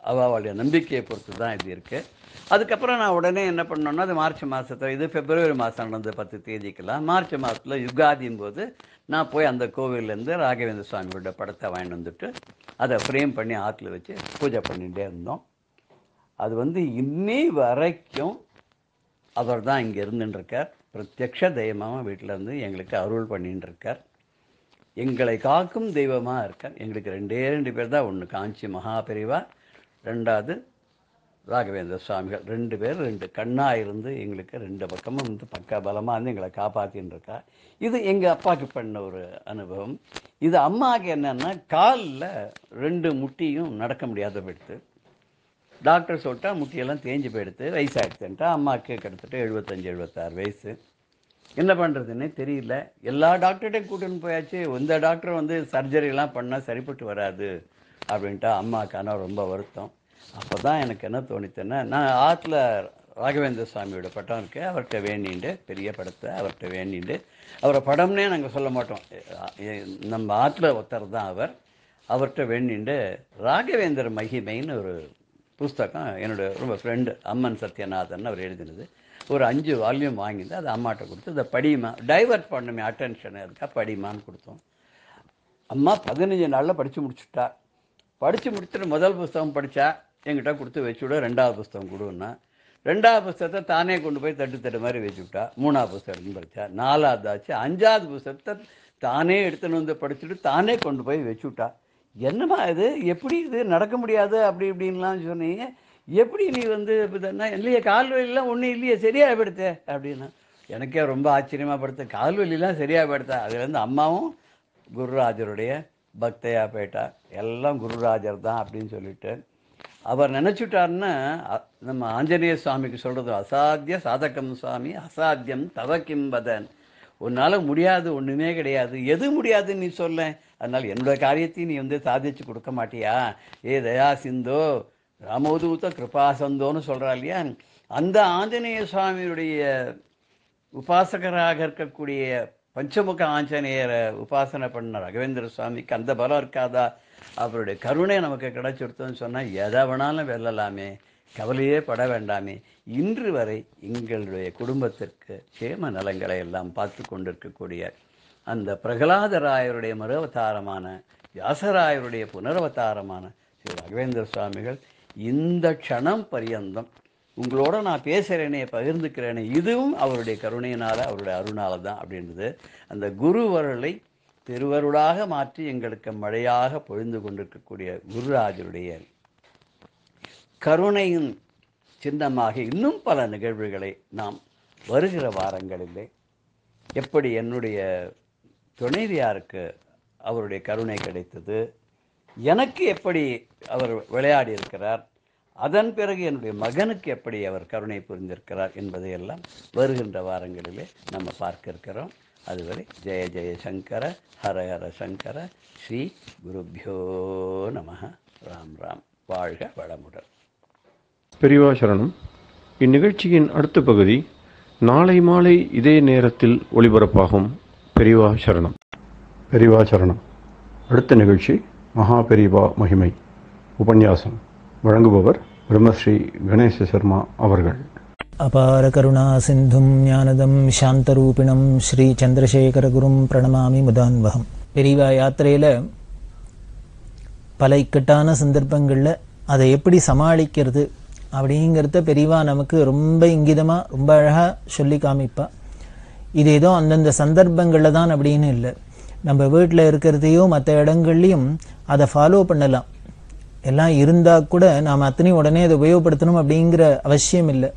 அவளுடைய நம்பிக்கையை பொறுத்து தான் இது இருக்குது. அதுக்கப்புறம் நான் உடனே என்ன பண்ணோன்னா, அது மார்ச் மாதத்தில், இது பிப்ரவரி மாதம் நடந்த 10 தேதிக்கெல்லாம், மார்ச் மாதத்தில் யுகாதியும் போது நான் போய் அந்த கோவிலேருந்து ராகவேந்திர சுவாமியோட படத்தை வாங்கிட்டு வந்துட்டு அதை ஃப்ரேம் பண்ணி ஆற்றுல வச்சு பூஜை பண்ணிகிட்டே இருந்தோம். அது வந்து இன்னி வரைக்கும் அவர் தான் இங்கே இருந்துட்டுருக்கார். பிரத்யக்ஷ தெய்வமாக வீட்டில் இருந்து எங்களுக்கு அருள் பண்ணின்னு இருக்கார். எங்களை காக்கும் தெய்வமாக இருக்கார். எங்களுக்கு 2 பேர் தான். ஒன்று காஞ்சி மகாபெரிவா, 2வது ராகவேந்திர சுவாமிகள். 2 பேர் 2 கண்ணாக இருந்து எங்களுக்கு 2 பக்கமும் வந்து பக்க பலமாக இருந்து எங்களை காப்பாற்றின்னு இருக்கா. இது எங்கள் அப்பாவுக்கு பண்ண ஒரு அனுபவம். இது அம்மாவுக்கு என்னென்னா, காலில் 2 முட்டியும் நடக்க முடியாத போயிடுத்து. டாக்டர் சொல்லிட்டா முட்டியெல்லாம் தேஞ்சு போயிடுத்து, வயசாகிடுதுன்ட்டா. அம்மாவுக்கு கிட்டத்தட்ட 75-76 வயசு. என்ன பண்ணுறதுன்னே தெரியல. எல்லா டாக்டர்கிட்டையும் கூட்டின்னு போயாச்சு. இந்த டாக்டர் வந்து சர்ஜரிலாம் பண்ணால் சரிப்பட்டு வராது அப்படின்ட்டா. அம்மாவுக்கான ரொம்ப வருத்தம். அப்போ தான் எனக்கு என்ன தோணித்தேன்னா, நான் ஆற்றுல ராகவேந்திர சுவாமியோட படம் இருக்குது, அவர்கிட்ட வேண்டிண்டு, பெரிய படத்தை அவர்கிட்ட வேண்டிண்டு, அவரை படம்னே நாங்கள் சொல்ல மாட்டோம், நம்ம ஆற்றுல ஒருத்தர் தான் அவர். அவர்கிட்ட வேண்டிண்டு ராகவேந்திர மகிமைன்னு ஒரு புஸ்தகம் என்னோட ரொம்ப ஃப்ரெண்டு அம்மன் சத்யநாதன் அவர் எழுதினது, ஒரு 5 வால்யூம் வாங்கிட்டு அதை அம்மாட்ட கொடுத்து, இதை படிமா, டைவர்ட் பண்ணுமே அட்டென்ஷன், அதுக்காக படிமான்னு கொடுத்தோம். அம்மா 15 நாளில் படித்து முடிச்சுட்டா. படித்து முடிச்சுட்டு முதல் புஸ்தகம் படித்தா, என்கிட்ட கொடுத்து வச்சுவிட, 2வது புஸ்தகம் கொடுன்னா. 2வது புஸ்தகத்தை தானே கொண்டு போய் தட்டு மாதிரி வச்சு விட்டா. 3வது புஸ்தகம் படித்தா. 4வது ஆச்சு. 5வது புஸ்தகத்தை தானே எடுத்துன்னு வந்து படிச்சுட்டு தானே கொண்டு போய் வச்சு விட்டா. என்னம்மா இது, எப்படி இது நடக்க முடியாது அப்படி இப்படின்லாம் சொன்னீங்க, எப்படி நீ வந்து இதுன்னா, இல்லையே கால்வலிலாம் ஒன்றும் இல்லையே, சரியாக படுத்த அப்படின்னா. எனக்கே ரொம்ப ஆச்சரியமாக படுத்த, கால்வலிலாம் சரியாக படுத்தா. அதுலேருந்து அம்மாவும் குருராஜருடைய பக்தையாக போயிட்டா. எல்லாம் குருராஜர் தான் அப்படின்னு சொல்லிட்டு அவர் நினச்சிட்டாருன்னா, நம்ம ஆஞ்சநேய சுவாமிக்கு சொல்கிறது, அசாத்திய சாதகம் சுவாமி அசாத்தியம் தவ கிம்பதன். உன்னால் முடியாது ஒன்றுமே கிடையாது, எது முடியாதுன்னு நீ சொல்ல, அதனால் என்னோட காரியத்தையும் நீ வந்து சாதிச்சு கொடுக்க மாட்டியா, ஏ தயா சிந்தோ ராமோதூத கிருபாசந்தோன்னு சொல்கிறா இல்லையா. அந்த ஆஞ்சநேய சுவாமியுடைய உபாசகராக இருக்கக்கூடிய பஞ்சமுக ஆஞ்சநேயரை உபாசனை பண்ண ராகவேந்திர சுவாமிக்கு அந்த பலம் இருக்காதா? அவருடைய கருணை நமக்கு கிடைச்சிருத்தோன்னு சொன்னால் எதை வேணாலும் வெல்லலாமே, கவலையே பட வேண்டாமே. இன்று வரை எங்களுடைய குடும்பத்திற்கு சேம நலங்களை எல்லாம் பார்த்து கொண்டிருக்கக்கூடிய அந்த பிரகலாதராயருடைய மறுவதாரமான வியாசராயருடைய புனரவதாரமான ஸ்ரீ ராகவேந்திர சுவாமிகள் இந்த க்ஷணம் பரியந்தம் உங்களோட நான் பேசுகிறேனே, பகிர்ந்துக்கிறேனே, இதுவும் அவருடைய கருணையினால் அவருடைய அருணால தான் அப்படின்றது அந்த குருவருளை திருவருளாக மாற்றி எங்களுக்கு மழையாக பொழிந்து கொண்டிருக்கக்கூடிய குருராஜருடைய கருணையின் சின்னமாக இன்னும் பல நிகழ்வுகளை நாம் வருகிற வாரங்களிலே எப்படி என்னுடைய துணைவியாருக்கு அவருடைய கருணை கிடைத்தது, எனக்கு எப்படி அவர் விளையாடி இருக்கிறார், அதன் பிறகு என்னுடைய மகனுக்கு எப்படி அவர் கருணை புரிந்திருக்கிறார் என்பதையெல்லாம் வருகின்ற வாரங்களிலே நம்ம பார்க்க இருக்கிறோம். அதுவரை ஜெய ஜெய சங்கர ஹர ஹர சங்கர ஸ்ரீ குருப்யோ நம. ராம் ராம். வாழ்க வளமுடன். பெரியவா சரணம். இந்நிகழ்ச்சியின் அடுத்த பகுதி நாளை மாலை இதே நேரத்தில் ஒளிபரப்பாகும். பெரியவா சரணம். பெரியவா சரணம். அடுத்த நிகழ்ச்சி மகா பெரியவா மகிமை உபன்யாசம். வழங்குபவர் பிரம்மஸ்ரீ கணேச சர்மா அவர்கள். அபார கருணா சிந்தும் ஞானதம் சாந்தரூபிணம் ஸ்ரீ சந்திரசேகர குரும் பிரணமாமி முதான்வகம். பெரியவா யாத்திரையில் பல இக்கட்டான சந்தர்ப்பங்களில் அதை எப்படி சமாளிக்கிறது அப்படிங்கிறத பெரியவா நமக்கு ரொம்ப இங்கிதமாக ரொம்ப அழகாக சொல்லி காமிப்பா. இது ஏதோ அந்தந்த சந்தர்ப்பங்களில் தான் அப்படின்னு இல்லை, நம்ம வீட்டில் இருக்கிறதையோ மற்ற இடங்கள்லையும் அதை ஃபாலோ பண்ணலாம். எல்லாம் இருந்தால் கூட நாம் அத்தனையும் உடனே அதை உபயோகப்படுத்தணும் அப்படிங்கிற அவசியம் இல்லை.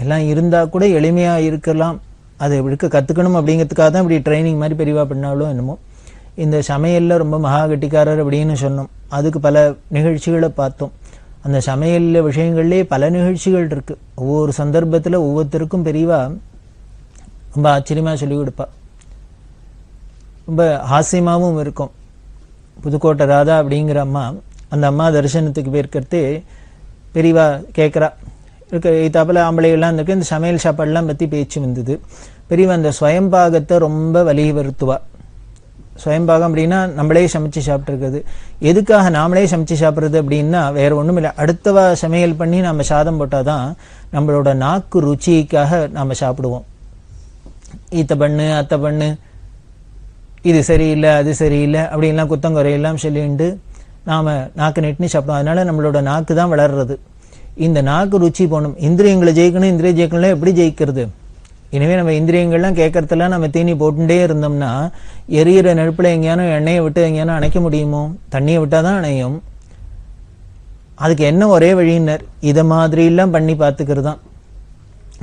எல்லாம் இருந்தால் கூட எளிமையாக இருக்கலாம், அதை இருக்க கற்றுக்கணும் அப்படிங்கிறதுக்காக தான் இப்படி ட்ரைனிங் மாதிரி பெரியவா பண்ணாலும் என்னமோ. இந்த சமையலில் ரொம்ப மகா கட்டிக்காரர் அப்படின்னு சொன்னோம், அதுக்கு பல நிகழ்ச்சிகளை பார்த்தோம். அந்த சமையலில் விஷயங்கள்லேயே பல நிகழ்ச்சிகள் இருக்குது. ஒவ்வொரு சந்தர்ப்பத்தில் ஒவ்வொருத்தருக்கும் பெரியவா ரொம்ப ஆச்சரியமாக சொல்லிக் கொடுப்பா, ரொம்ப ஹாஸ்யமாகவும் இருக்கும். புதுக்கோட்டை ராதா அப்படிங்கிற அம்மா, அந்த அம்மா தரிசனத்துக்கு போயிருக்கிறது பெரியவா கேட்குறா. இத்தாப்பில் ஆம்பளைகள்லாம் இருந்திருக்கு, இந்த சமையல் சாப்பாடெல்லாம் பற்றி பேச்சு வந்தது. பெரியவா அந்த ஸ்வயம்பாகத்தை ரொம்ப வலியுறுத்துவா. ஸ்வயம்பாகம் அப்படின்னா நம்மளே சமைச்சு சாப்பிட்ருக்குது. எதுக்காக நாமளே சமைச்சு சாப்பிட்றது அப்படின்னா வேறு ஒன்றும் இல்லை, அடுத்தவா சமையல் பண்ணி நம்ம சாதம் போட்டால் தான் நம்மளோட நாக்கு ருச்சிக்காக நாம் சாப்பிடுவோம். ஈத்த பண்ணு அத்தை பண்ணு, இது சரியில்லை அது சரியில்லை அப்படின்லாம் குத்தங்குறையெல்லாம் சொல்லிட்டு நாம் நாக்கு நெட்டுன்னு சாப்பிடுவோம். அதனால் நம்மளோட நாக்கு தான் வளர்றது. இந்த நாக்கு ருச்சி போகணும். இந்திரியங்களை ஜெயிக்கணும், இந்திரிய ஜெயிக்கணும்லாம் எப்படி ஜெயிக்கிறது? எனவே நம்ம இந்திரியங்கள்லாம் கேட்கறதெல்லாம் நம்ம தீனி போட்டுட்டே இருந்தோம்னா எரியிற நெருப்பில் எங்கேயானோ எண்ணெயை விட்டு எங்கேயானோ அணைக்க முடியுமோ? தண்ணியை விட்டால் தான் அணையும். அதுக்கு என்ன ஒரே வழியினர், இதை மாதிரிலாம் பண்ணி பார்த்துக்கிறது தான்.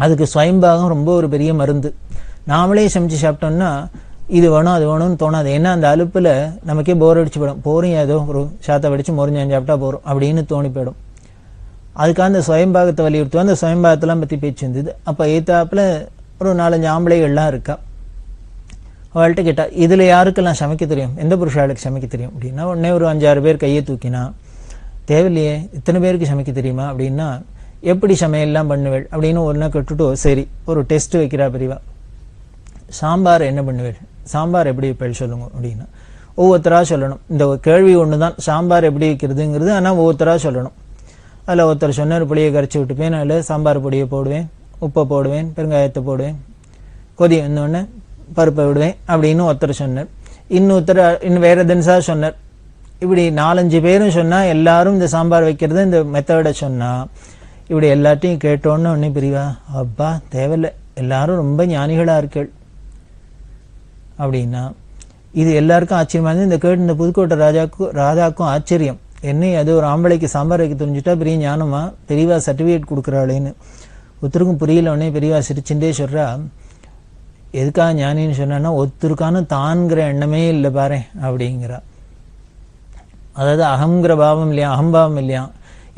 அதுக்கு ஸ்வயம்பாகம் ரொம்ப ஒரு பெரிய மருந்து. நாமளே சமைச்சு சாப்பிட்டோம்னா இது வேணும் அது வேணும்னு தோணாது. ஏன்னா அந்த அலுப்பில் நமக்கே போர் அடிச்சு போயிடும். போரும் ஏதோ ஒரு சாத்தை வடித்து முறிஞ்சான் சாப்பிட்டா போகிறோம் அப்படின்னு தோணி போயிடும். அதுக்காக அந்த ஸ்வயம்பாகத்தை வலியுறுத்துவா. அந்த ஸ்வயம்பாகத்தெல்லாம் பற்றி பேச்சு வந்தது. அப்போ ஏத்தாப்பில் ஒரு 4-5 ஆம்பளைகள்லாம் இருக்கா. அவள்கிட்ட கேட்டா, இதில் யாருக்கெல்லாம் சமைக்க தெரியும், எந்த புருஷாளுக்கு சமைக்க தெரியும் அப்படின்னா உடனே ஒரு 5-6 பேர் கையை தூக்கினா, தேவையில்லையே இத்தனை பேருக்கு சமைக்க தெரியுமா அப்படின்னா, எப்படி சமையல்லாம் பண்ணுவேள் அப்படின்னு ஒன்றா கேட்டுட்டு, சரி ஒரு டெஸ்ட் வைக்கிறா பெரியவா. சாம்பார் என்ன பண்ணுவேள், சாம்பார் எப்படி வைப்பேள் சொல்லுங்க அப்படின்னா ஒவ்வொருத்தராக சொல்லணும். இந்த கேள்வி ஒன்று தான், சாம்பார் எப்படி வைக்கிறதுங்கிறது. ஆனால் ஒவ்வொருத்தராக சொல்லணும். அதில் ஒருத்தர் சொன்னார், புளியை கரைச்சி விட்டுப்பேன், அதில் சாம்பார் பொடியை போடுவேன், உப்பை போடுவேன், பெருங்காயத்தை போடுவேன், கொதி வந்தோடனே பருப்பை விடுவேன் அப்படின்னு ஒருத்தர் சொன்னார். இன்னொருத்தர் இன்னும் வேறு தினசாக சொன்னார். இப்படி 4-5 பேரும் சொன்னால் எல்லாரும் இந்த சாம்பார் வைக்கிறது இந்த மெத்தடை சொன்னால், இப்படி எல்லாத்தையும் கேட்டோன்னு ஒன்றே பிரிவா, அப்பா தேவையில்லை, எல்லாரும் ரொம்ப ஞானிகளாக இருக்கள் அப்படின்னா இது எல்லாருக்கும் ஆச்சரியமாக இருந்தது. இந்த கேட்டு இந்த புதுக்கோட்டை ராதாக்கும் ஆச்சரியம். என்ன அது ஒரு ஆம்பளைக்கு சாம்பார் வைக்க தெரிஞ்சுட்டா பெரிய ஞானமா, பெரியவா சர்டிஃபிகேட் கொடுக்குறாளேன்னு. ஒருத்தருக்கும் புரியல. உடனே பெரியவா சிரிச்சுட்டே சொல்கிறா, எதுக்காக ஞானின்னு சொன்னான்னா ஒருத்தருக்கான தான்கிற எண்ணமே இல்லை பாரு அப்படிங்கிறா. அதாவது அகங்கிற பாவம் இல்லையா, அகம்பாவம் இல்லையா.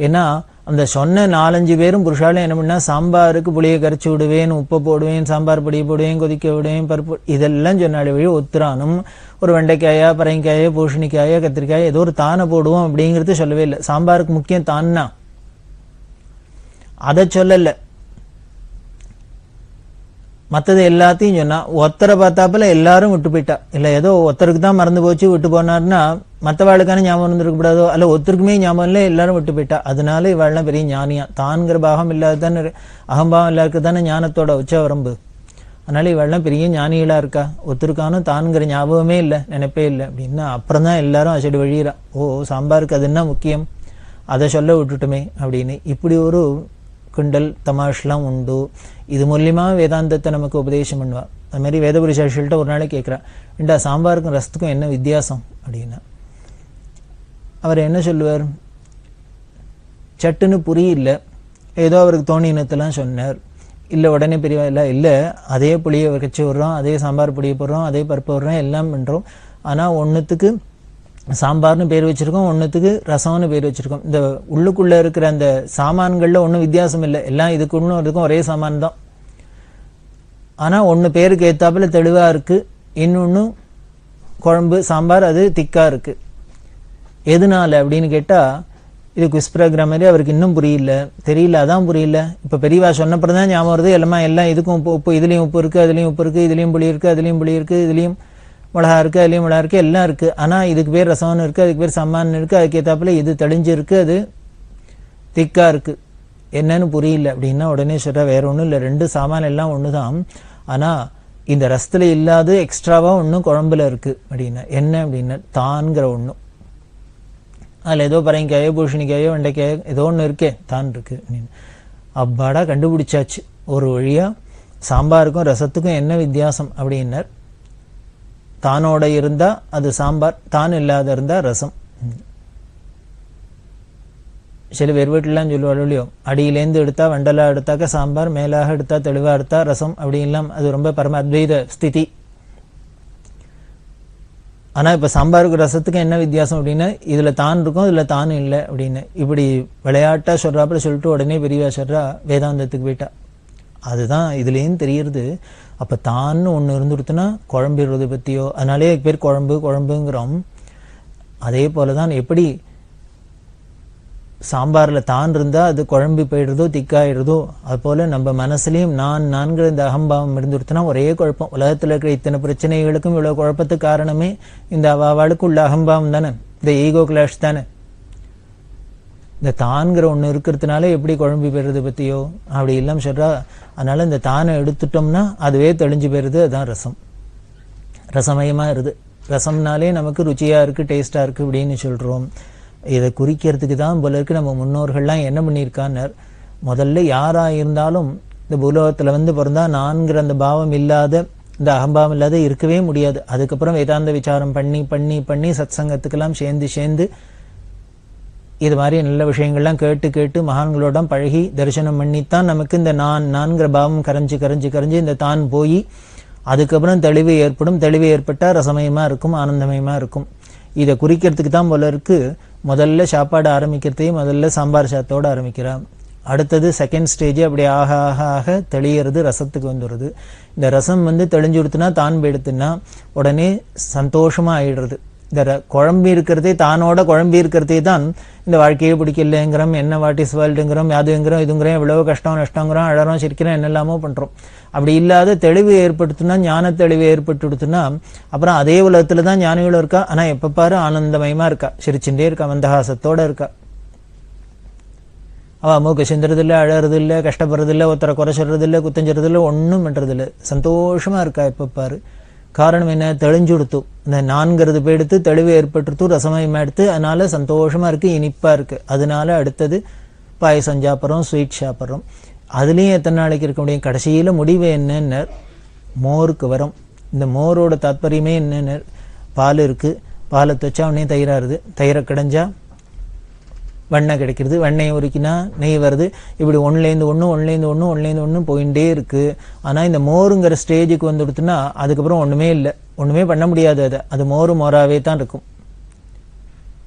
ஏன்னா அந்த சொன்ன 4-5 பேரும் புருஷாலும் என்ன பண்ணால், சாம்பாருக்கு புளியை கரைச்சி விடுவேன், உப்பை போடுவேன், சாம்பார் பொடியை போடுவேன், கொதிக்க விடுவேன், பருப்பு இதெல்லாம் சொன்னாலே வழி ஒத்துறானும் ஒரு வெண்டைக்காயா பரங்கிக்காயோ பூசணிக்காயோ கத்திரிக்காயோ ஏதோ ஒரு தானை போடுவோம் அப்படிங்கிறது சொல்லவே இல்லை. சாம்பாருக்கு முக்கியம் தான்னா அதை சொல்லலை. மற்றது எல்லாத்தையும் சொன்னா ஒருத்தரை பார்த்தாப்புல எல்லாரும் விட்டு போயிட்டா. இல்ல ஏதோ ஒருத்தருக்கு தான் மறந்து போச்சு விட்டு போனார்னா மற்றவாளுக்கான ஞாபகம் இருந்திருக்கப்படாதோ, அல்ல ஒருத்தருக்குமே ஞாபகம் இல்லை எல்லாரும் விட்டு போயிட்டா. அதனால இவாள்லாம் பெரிய ஞானியா. தான்கிற பாகம் இல்லாததானே, அகம்பாவம் இல்லாருக்கு தானே ஞானத்தோட உச்ச வரம்பு. அதனால இவாள்லாம் பெரிய ஞானிகளா இருக்கா. ஒருத்தருக்கானும் தான்கிற ஞாபகமே இல்லை, நினைப்பே இல்லை அப்படின்னா அப்புறம் தான் எல்லாரும் அசடி வழியிறா. ஓ சாம்பாருக்கு அது என்ன முக்கியம், அதை சொல்ல விட்டுட்டுமே அப்படின்னு. இப்படி ஒரு கிண்டல் தமாஷ்லாம் உண்டு. இது மூலியமா வேதாந்தத்தை நமக்கு உபதேசம் பண்ணுவா. அது மாதிரி வேதபுரிசாட்சிகள்கிட்ட ஒரு நாளே கேட்குறா, ஏண்டா சாம்பாருக்கும் ரசத்துக்கும் என்ன வித்தியாசம் அப்படின்னா அவர் என்ன சொல்லுவார், சட்டுன்னு புரியல, ஏதோ அவருக்கு தோணினத்தெல்லாம் சொன்னார். இல்லை உடனே பெரியவா இல்லை இல்லை அதே புளியை வச்சு விடுறோம், அதே சாம்பார் பொடியை போடுறோம், அதே பருப்பு விடுறோம், எல்லாம் பண்ணுறோம். ஆனால் ஒன்றுத்துக்கு சாம்பார்னு பேர் வச்சிருக்கோம், ஒன்றுத்துக்கு ரசம்னு பேர் வச்சிருக்கோம். இந்த உள்ளுக்குள்ள இருக்கிற அந்த சாமான்கள்ல ஒன்றும் வித்தியாசம் இல்லை, எல்லாம் இதுக்கு ஒன்றும் அதுக்கும் ஒரே சாமான் தான். ஆனால் ஒன்று பேருக்கு ஏத்தாப்புல தெளிவா இருக்கு, இன்னொன்று குழம்பு சாம்பார் அது திக்கா இருக்கு. எதனால அப்படின்னு கேட்டா இது குவிஸ்பிரகிற மாதிரி அவருக்கு இன்னும் புரியல, தெரியல, அதான் புரியல. இப்ப பெரியவா சொன்னப்பறம் தான் ஞாபகம் வருது, எல்லாம் இதுக்கும் உப்பு, இதுலயும் உப்பு இருக்கு, அதுலயும் உப்பு இருக்கு, இதுலயும் புளி இருக்கு, அதுலயும் புளி இருக்கு, இதுலயும் மிளகா இருக்கு, அதுலயும் மிளகா இருக்கு, எல்லாம் இருக்கு. ஆனா இதுக்கு பேர் ரசம்னு இருக்கு, அதுக்கு பேர் சம்மான் இருக்கு, அதுக்கு ஏத்தாப்புல இது தெளிஞ்சிருக்கு, அது திக்கா இருக்கு, என்னன்னு புரியல அப்படின்னா உடனே சொல்ற வேற ஒண்ணும் இல்லை, ரெண்டு சாமான் எல்லாம் ஒண்ணுதான். ஆனா இந்த ரசத்துல இல்லாத எக்ஸ்ட்ராவா ஒன்னும் குழம்புல இருக்கு அப்படின்னா என்ன அப்படின்னா தான்கிற ஒண்ணும். அதில் ஏதோ பரங்கிக்காயோ பூஷணிக்காயோ வெண்டைக்காயோ ஏதோ ஒன்று இருக்கே தான் இருக்கு அப்படின்னு. அப்பாடா கண்டுபிடிச்சாச்சு ஒரு வழியா. சாம்பாருக்கும் ரசத்துக்கும் என்ன வித்தியாசம் அப்படின்னார். தானோட இருந்தா அது சாம்பார், தான் இல்லாத இருந்தா ரசம். சில பேர் வீட்டிலாம் சொல்லுவாள் இல்லையோ, அடியிலேருந்து எடுத்தா வண்டலா எடுத்தாக்க சாம்பார், மேலாக எடுத்தா தெளிவா எடுத்தா ரசம் அப்படின்லாம். அது ரொம்ப பரம அத்வைத ஸ்திதி. ஆனா இப்ப சாம்பாருக்கு ரசத்துக்கு என்ன வித்தியாசம் அப்படின்னா இதுல தான் இருக்கும், இதுல தான் இல்லை அப்படின்னு இப்படி விளையாட்டா சொல்றாப்புல சொல்லிட்டு உடனே பெரியவா சொல்றா வேதாந்தத்துக்கு போயிட்டா. அதுதான் இதுலேயும் தெரியுது. அப்ப தான் ஒண்ணு இருந்துடுத்துனா குழம்பிடுறது பத்தியோ, அதனாலே பேர் குழம்பு குழம்புங்கிறோம். அதே போலதான் எப்படி சாம்பார்ல தான் இருந்தா அது குழம்பி போயிடுறதோ திக்காயிடுறதோ, அது போல நம்ம மனசுலயும் நான்கிற இந்த அகம்பாவம் இருந்துடுத்துனா ஒரே குழப்பம். உலகத்துல இருக்கிற இத்தனை பிரச்சனைகளுக்கும் இவ்வளவு குழப்பத்துக்கு காரணமே இந்த அவாளுக்கு உள்ள அகம்பாவம் தானே, இந்த ஈகோ கிளாஷ் தானே. இந்த தான்கிற ஒண்ணு இருக்கிறதுனால எப்படி குழம்பி போயிடுறது பத்தியோ அப்படி இல்லாம சொல்றா. அதனால இந்த தானை எடுத்துட்டோம்னா அதுவே தெளிஞ்சு போயிருது, அதுதான் ரசம். ரசமயமா இருது. ரசம்னாலே நமக்கு ருச்சியா இருக்கு, டேஸ்டா இருக்கு அப்படின்னு சொல்றோம். இதை குறிக்கிறதுக்கு தான் போல இருக்கு நம்ம முன்னோர்கள்லாம் என்ன பண்ணியிருக்கான்னு. முதல்ல யாரா இருந்தாலும் இந்த பூலோகத்துல பிறந்தா நான்கிற அந்த பாவம் இல்லாத, இந்த அகம்பாவம் இல்லாத இருக்கவே முடியாது. அதுக்கப்புறம் வேதாந்த விசாரம் பண்ணி பண்ணி பண்ணி சத் சங்கத்துக்கெல்லாம் சேர்ந்து இது மாதிரி நல்ல விஷயங்கள்லாம் கேட்டு கேட்டு மகான்களோட பழகி தரிசனம் பண்ணித்தான் நமக்கு இந்த நான்கிற பாவம் கரைஞ்சு இந்த தான் போய் அதுக்கப்புறம் தெளிவு ஏற்படும். தெளிவு ஏற்பட்டா ரசமயமா இருக்கும், ஆனந்தமயமா இருக்கும். இதை குறிக்கிறதுக்கு தான் போல இருக்கு முதல்ல சாப்பாடு ஆரம்பிக்கிறதே முதல்ல சாம்பார் சாத்தோடு ஆரம்பிக்கிறான். அடுத்தது செகண்ட் ஸ்டேஜ் அப்படி ஆக ஆக ஆக தெளியறது ரசத்துக்கு வந்துடுறது. இந்த ரசம் தெளிஞ்சு கொடுத்துனா தான் போயிடுத்துன்னா உடனே சந்தோஷமா ஆயிடுறது. இந்த குழம்பி இருக்கிறதே, தானோட குழம்பி இருக்கிறதே தான் இந்த வாழ்க்கையை பிடிக்கலங்கிறோம், என்ன வாட் இஸ் வேர்ல்டுங்கிறோம், அதுங்கிறோம் இதுங்கிறோம், எவ்வளவோ கஷ்டம் நஷ்டங்கிறோம், அழறோம் சிரிக்கிறோம், என்னெல்லாமோ பண்றோம். அப்படி இல்லாத தெளிவு ஏற்படுத்துனா, ஞான தெளிவு ஏற்பட்டுடுத்துனா அப்புறம் அதே உலகத்துல தான் ஞானிகளும் இருக்கா. ஆனா எப்ப பாரு ஆனந்தமயமா இருக்கா, சிரிச்சுட்டே இருக்கா, மந்தஹாசத்தோட இருக்கா. அவ மூக்க சிந்துறது இல்லை, அழறது இல்லை, கஷ்டப்படுறது இல்லை, ஒருத்தரை குறை சொல்றது இல்லை, குத்தஞ்சறது இல்லை, ஒன்றும் பண்றது இல்லை, சந்தோஷமா இருக்கா எப்ப பாரு. காரணம் என்ன, தெளிஞ்சு கொடுத்து இந்த நான்கிறது போயிடுத்து, தெளிவு ஏற்பட்டு ரசமயமா எடுத்து, அதனால சந்தோஷமா இருக்கு, இனிப்பா இருக்கு. அதனால அடுத்தது பாயசம் சாப்பிட்றோம், ஸ்வீட் சாப்பிட்றோம். அதுலேயும் எத்தனை நாளைக்கு இருக்க முடியும்? கடைசியில முடிவு என்னன்னு மோருக்கு வரும். இந்த மோரோட தாத்பரியமே என்னன்னு, பால் இருக்கு, பாலை துவச்சா உடனே தயிராருது, தயிரை கிடைஞ்சா வெண்ணெய் கிடைக்கிறது, வெண்ணெய் உருக்கினா நெய் வருது. இப்படி ஒன்னுலேருந்து ஒன்று போயிட்டே இருக்கு. ஆனா இந்த மோருங்கிற ஸ்டேஜுக்கு வந்துடுத்துன்னா அதுக்கப்புறம் ஒண்ணுமே இல்லை, ஒண்ணுமே பண்ண முடியாது. அது மோராவே தான் இருக்கும்.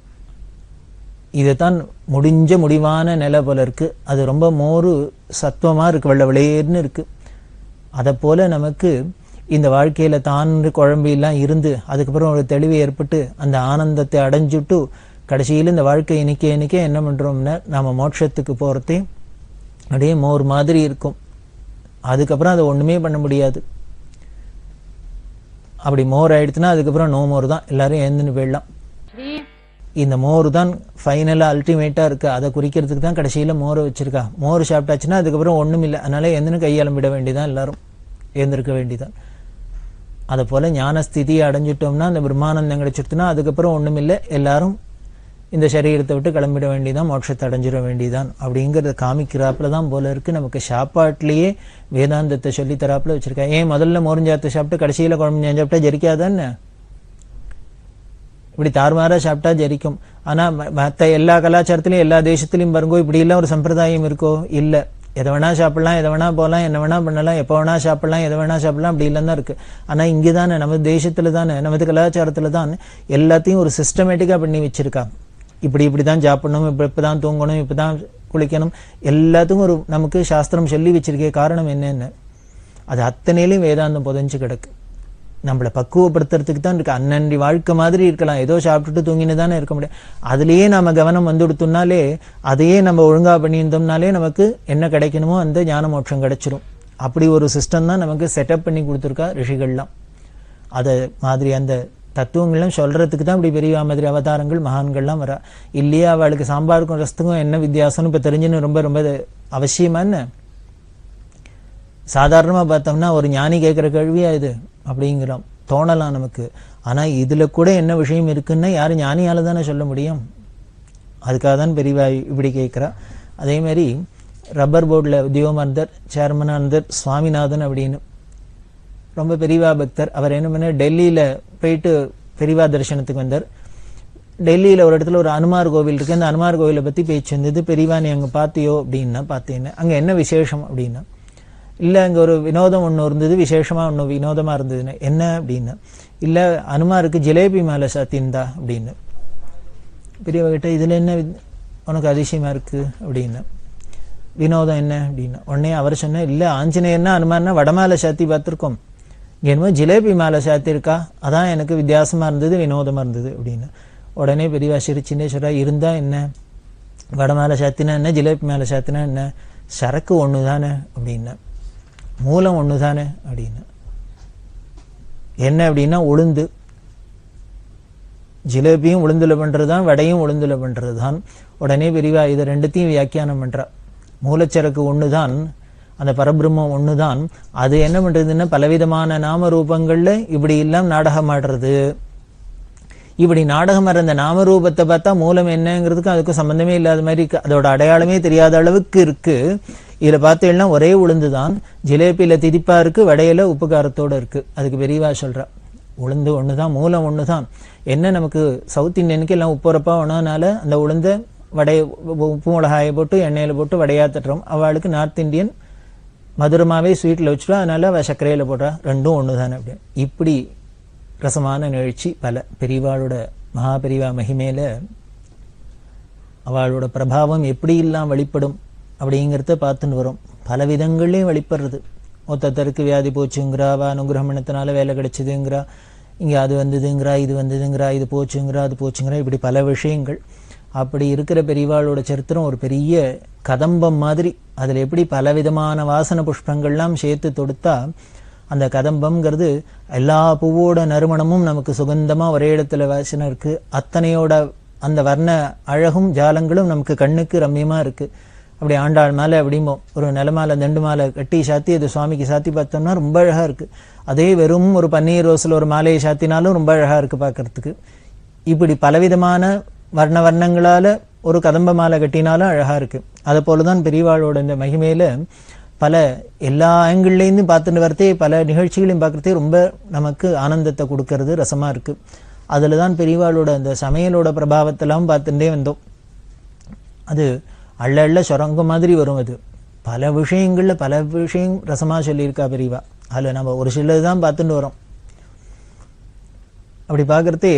இதுதான் முடிவான நிலை போல இருக்கு. அது ரொம்ப மோரு சத்துவமா இருக்கு, வெள்ளை வெளியேன்னு இருக்கு. அதை போல நமக்கு இந்த வாழ்க்கையில தான் குழம்பு எல்லாம் இருந்து அதுக்கப்புறம் ஒரு தெளிவு ஏற்பட்டு அந்த ஆனந்தத்தை அடைஞ்சுட்டு கடைசியில் இந்த வாழ்க்கை இனிக்க என்ன பண்றோம்னா நாம மோட்சத்துக்கு போறதே அப்படியே மோர் மாதிரி இருக்கும். அதுக்கப்புறம் அதை ஒண்ணுமே பண்ண முடியாது. அப்படி மோர் ஆயிடுச்சுன்னா அதுக்கப்புறம் நோ மோர் தான், எல்லாரும் எழுந்துன்னு போயிடலாம். இந்த மோர் தான் ஃபைனலா அல்டிமேட்டா இருக்கு, அதை குறிக்கிறதுக்கு தான் கடைசியில மோரை வச்சிருக்கா. மோர் சாப்பிட்டாச்சுன்னா அதுக்கப்புறம் ஒண்ணும் இல்லை, அதனால எந்தனு கையாளம்பிட வேண்டியதான், எல்லாரும் எழுந்திருக்க வேண்டியதான். அதை போல ஞான ஸ்திதியை அடைஞ்சிட்டோம்னா, அந்த பிரம்மானந்தம் கிடைச்சிட்டுனா அதுக்கப்புறம் ஒண்ணும் இல்லை, எல்லாரும் இந்த சரீரத்தை விட்டு கிளம்பிட வேண்டியதான், மோட்சத்தை அடைஞ்சிட வேண்டியதான் அப்படிங்கறத காமிக்கிறாப்புல தான் போல இருக்கு. நமக்கு சாப்பாட்டிலேயே வேதாந்தத்தை சொல்லி தராப்புல வச்சிருக்கா. ஏன் முதல்ல மோரஞ்சாத்தை சாப்பிட்டு கடைசியில குழம்பு சாப்பிட்டா ஜரிக்காதான்னு? இப்படி தாறுமாறா சாப்பிட்டா ஜரிக்கும். ஆனா மற்ற எல்லா கலாச்சாரத்திலையும் எல்லா தேசத்திலையும் பாருங்கோ இப்படி எல்லாம் ஒரு சம்பிரதாயம் இருக்கோ? இல்ல. எதை வேணா சாப்பிடலாம், எதை வேணா போகலாம், என்ன வேணா பண்ணலாம், எப்போ வேணா சாப்பிடலாம், எதை வேணா சாப்பிடலாம், அப்படி இல்லைன்னு தான் இருக்கு. ஆனா இங்கதானே நம்ம தேசத்துல தானே, நமது கலாச்சாரத்துல தான் எல்லாத்தையும் ஒரு சிஸ்டமேட்டிக்கா பண்ணி வச்சிருக்கா. இப்படிதான் சாப்பிடணும், இப்பதான் தூங்கணும், இப்பதான் குளிக்கணும், எல்லாத்துக்கும் ஒரு நமக்கு சாஸ்திரம் சொல்லி வச்சிருக்கே. காரணம் என்னன்னு, அது அத்தனையிலையும் வேதாந்தம் புதைஞ்சு கிடக்கு. நம்மளை பக்குவப்படுத்துறதுக்கு தான் இருக்கு. அன்னன்றி வாழ்க்கை மாதிரி இருக்கலாம், ஏதோ சாப்பிட்டுட்டு தூங்கினு தானே இருக்க முடியும். அதுலயே நம்ம கவனம் வந்து கொடுத்தோம்னாலே, அதையே நம்ம ஒழுங்கா பண்ணியிருந்தோம்னாலே நமக்கு என்ன கிடைக்கணுமோ அந்த ஞான மோட்சம் கிடைச்சிடும். அப்படி ஒரு சிஸ்டம் தான் நமக்கு செட்டப் பண்ணி கொடுத்துருக்கா ரிஷிகள்லாம். அதை மாதிரி அந்த தத்துவங்கள்லாம் சொல்றதுக்கு தான் இப்படி பெரிய மாதிரி அவதாரங்கள் மகான்கள்லாம் வரா. இல்லையா அவளுக்கு சாம்பாருக்கும் ரசத்துக்கும் என்ன வித்தியாசம்னு இப்ப தெரிஞ்சுன்னு ரொம்ப ரொம்ப அவசியமா என்ன? சாதாரணமா பார்த்தோம்னா ஒரு ஞானி கேட்கிற கேள்வியா இது அப்படிங்கிறோம் தோணலாம் நமக்கு. ஆனா இதுல கூட என்ன விஷயம் இருக்குன்னா யாரு ஞானியால தானே சொல்ல முடியும். அதுக்காக தான் பெரியவா இப்படி கேட்கிறா. அதே மாதிரி ரப்பர் போர்டில் உத்தியோகமா இருந்தார், சேர்மனா இருந்தார் சுவாமிநாதன் அப்படின்னு, ரொம்ப பெரியவா பக்தர். அவர் என்ன பண்ண, டெல்லியில போயிட்டு பெரியவா தரிசனத்துக்கு வந்தார். டெல்லியில ஒரு இடத்துல ஒரு அனுமார் கோவில் இருக்கு, அந்த அனுமார் கோவிலை பத்தி பேச்சு வந்தது. பெரியவா நீ அங்க பாத்தியோ அப்படின்னா, பார்த்தேன்னு. அங்க என்ன விசேஷம் அப்படின்னா, இல்ல அங்க ஒரு வினோதம் ஒண்ணு இருந்தது, விசேஷமா ஒண்ணு வினோதமா இருந்ததுன்னு. என்ன அப்படின்னா, இல்ல அனுமாருக்கு ஜிலேபி மேல சாத்தின்தா அப்படின்னு. பெரியவா கிட்ட இதுல என்ன உனக்கு அதிசயமா இருக்கு அப்படின்னு, வினோதம் என்ன அப்படின்னா, உடனே அவர் சொன்ன, இல்ல ஆஞ்சநேயர்னா அனுமார்னா வடமாலை சாத்தி பார்த்திருக்கோம், என்னமோ ஜிலேபி மேல சாத்திருக்கா, அதான் எனக்கு வித்தியாசமா இருந்தது, வினோதமா இருந்தது அப்படின்னு. உடனே பெரியவா சிரிச்சுன்னே சொல்றா, இருந்தா என்ன, வடமாலை சாத்தினா என்ன, ஜிலேபி மேல சாத்தினா என்ன, சரக்கு ஒண்ணுதானே அப்படின்னா, மூலம் ஒண்ணுதானே அப்படின்னு. என்ன அப்படின்னா உளுந்து, ஜிலேபியும் உளுந்துல பண்றதுதான், வடையும் உளுந்துல பண்றதுதான். உடனே பெரியவா இதை ரெண்டுத்தையும் வியாக்கியானம் பண்றா. மூலச்சரக்கு ஒண்ணுதான், அந்த பரபிரம்மம் ஒண்ணுதான், அது என்ன பண்றதுன்னா பலவிதமான நாம ரூபங்கள்ல இப்படி எல்லாம் நாடகம் ஆடுறது. இப்படி நாடகம் ஆடுற அந்த நாம ரூபத்தை பார்த்தா மூலம் என்னங்கிறதுக்கு அதுக்கும் சம்பந்தமே இல்லாத மாதிரி இருக்கு, அதோட அடையாளமே தெரியாத அளவுக்கு இருக்கு. இதுல பார்த்தீங்கன்னா ஒரே உளுந்துதான், ஜிலேபியில திதிப்பா இருக்கு, வடையில உப்பு காரத்தோட இருக்கு. அதுக்கு பெரியவா சொல்றா, உளுந்து ஒண்ணுதான், மூலம் ஒண்ணுதான். என்ன நமக்கு சவுத் இந்தியனுக்கு எல்லாம் உப்புரப்பா ஒன்னால அந்த உளுந்த வடை உப்பு மிளகாயை போட்டு எண்ணெயில போட்டு வடையா தட்டுறோம். அவளுக்கு நார்த் இந்தியன் மதுரமாவே ஸ்வீட்ல வச்சுட்டா, அதனால அவ சர்க்கரையில போடுறா, ரெண்டும் ஒண்ணுதானே அப்படின்னு. இப்படி ரசமான நிகழ்ச்சி பல. பெரியவாளோட மகா பெரியவா மகிமேல அவளோட பிரபாவம் எப்படி எல்லாம் வெளிப்படும் அப்படிங்கிறத பார்த்துன்னு வரும். பல விதங்கள்லையும் வெளிப்படுறது. ஒத்தருக்கு வியாதி போச்சுங்கிறா, அவ அனுகிரகத்தினால வேலை கிடைச்சதுங்கிறா, இங்க அது வந்ததுங்கிறா, இது வந்ததுங்கிறா, இது போச்சுங்கிறா, அது போச்சுங்கிறா, இப்படி பல விஷயங்கள். அப்படி இருக்கிற பெரியவாளோட சரித்திரம் ஒரு பெரிய கதம்பம் மாதிரி. அதுல எப்படி பலவிதமான வாசன புஷ்பங்கள்லாம் சேர்த்து தொடுத்தா அந்த கதம்பம்ங்கிறது எல்லா பூவோட நறுமணமும் நமக்கு சுகந்தமா ஒரே இடத்துல வாசனை இருக்கு. அத்தனையோட அந்த வர்ண அழகும் ஜாலங்களும் நமக்கு கண்ணுக்கு ரம்யமா இருக்கு. அப்படி ஆண்டாள் மாலை அப்படிமோ ஒரு நிலமாலை தண்டு மாலை கட்டி சாத்தி அது சுவாமிக்கு சாத்தி பார்த்தோம்னா ரொம்ப அழகா இருக்கு. அதே வெறும் ஒரு பன்னீர் ரோஸ்ல ஒரு மாலையை சாத்தினாலும் ரொம்ப அழகா இருக்கு பார்க்கறதுக்கு. இப்படி பலவிதமான வர்ண வர்ணங்களால ஒரு கதம்ப மாலை கட்டினாலும் அழகா இருக்கு. அதை போலதான் பெரியவாளோட இந்த மகிமையில பல எல்லா ஆங்கிள்லேருந்து பார்த்துட்டு வரத்தே, பல நிகழ்ச்சிகளையும் பார்க்கறதே ரொம்ப நமக்கு ஆனந்தத்தை கொடுக்கறது, ரசமா இருக்கு. அதுலதான் பெரியவாளோட அந்த சமையலோட பிரபாவத்தெல்லாம் பார்த்துட்டே வந்தோம். அது அள்ள அள்ள சுரங்க மாதிரி வரும். அது பல விஷயங்கள்ல பல விஷயம் ரசமா சொல்லியிருக்கா பெரியவா. அதுல நம்ம ஒரு சிலதுதான் பார்த்துட்டு வரோம். அப்படி பார்க்கறதே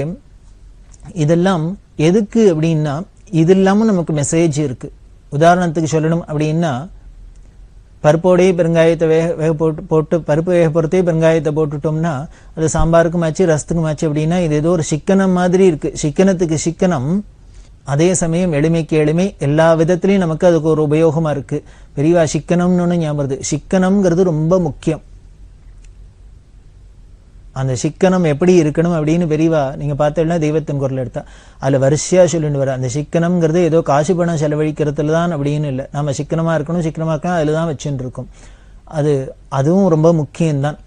இதெல்லாம் எதுக்கு அப்படின்னா, இது இல்லாம நமக்கு மெசேஜ் இருக்கு. உதாரணத்துக்கு சொல்லணும் அப்படின்னா, பருப்போடையே பெருங்காயத்தை வேக போட்டு பருப்பு வேக பொறுத்தே பெருங்காயத்தை போட்டுட்டோம்னா அது சாம்பாருக்கும் ஆச்சு, ரசத்துக்கும் ஆச்சு. அப்படின்னா இது ஏதோ ஒரு சிக்கனம் மாதிரி இருக்கு. சிக்கனத்துக்கு சிக்கனம் அதே சமயம் எளிமைக்கு எளிமை, எல்லா விதத்திலையும் நமக்கு அதுக்கு ஒரு உபயோகமா இருக்கு. பெரியவா சிக்கனம்னு ஒன்று ஞாபகம் வருது. சிக்கனம்ங்கிறது ரொம்ப முக்கியம். அந்த சிக்கனம் எப்படி இருக்கணும் அப்படின்னு பெரியவா நீங்க பார்த்தீங்கன்னா தெய்வத்தின் குரல் எடுத்தா அதுல வரிசையா சொல்லிட்டு வர. அந்த சிக்கனம்ங்கிறது ஏதோ காசு பணம் செலவழிக்கிறதுல தான் அப்படின்னு இல்லை. நம்ம சிக்கனமா இருக்கணும் அதுல தான் வச்சுட்டு இருக்கோம். அதுவும் ரொம்ப முக்கியம்தான்.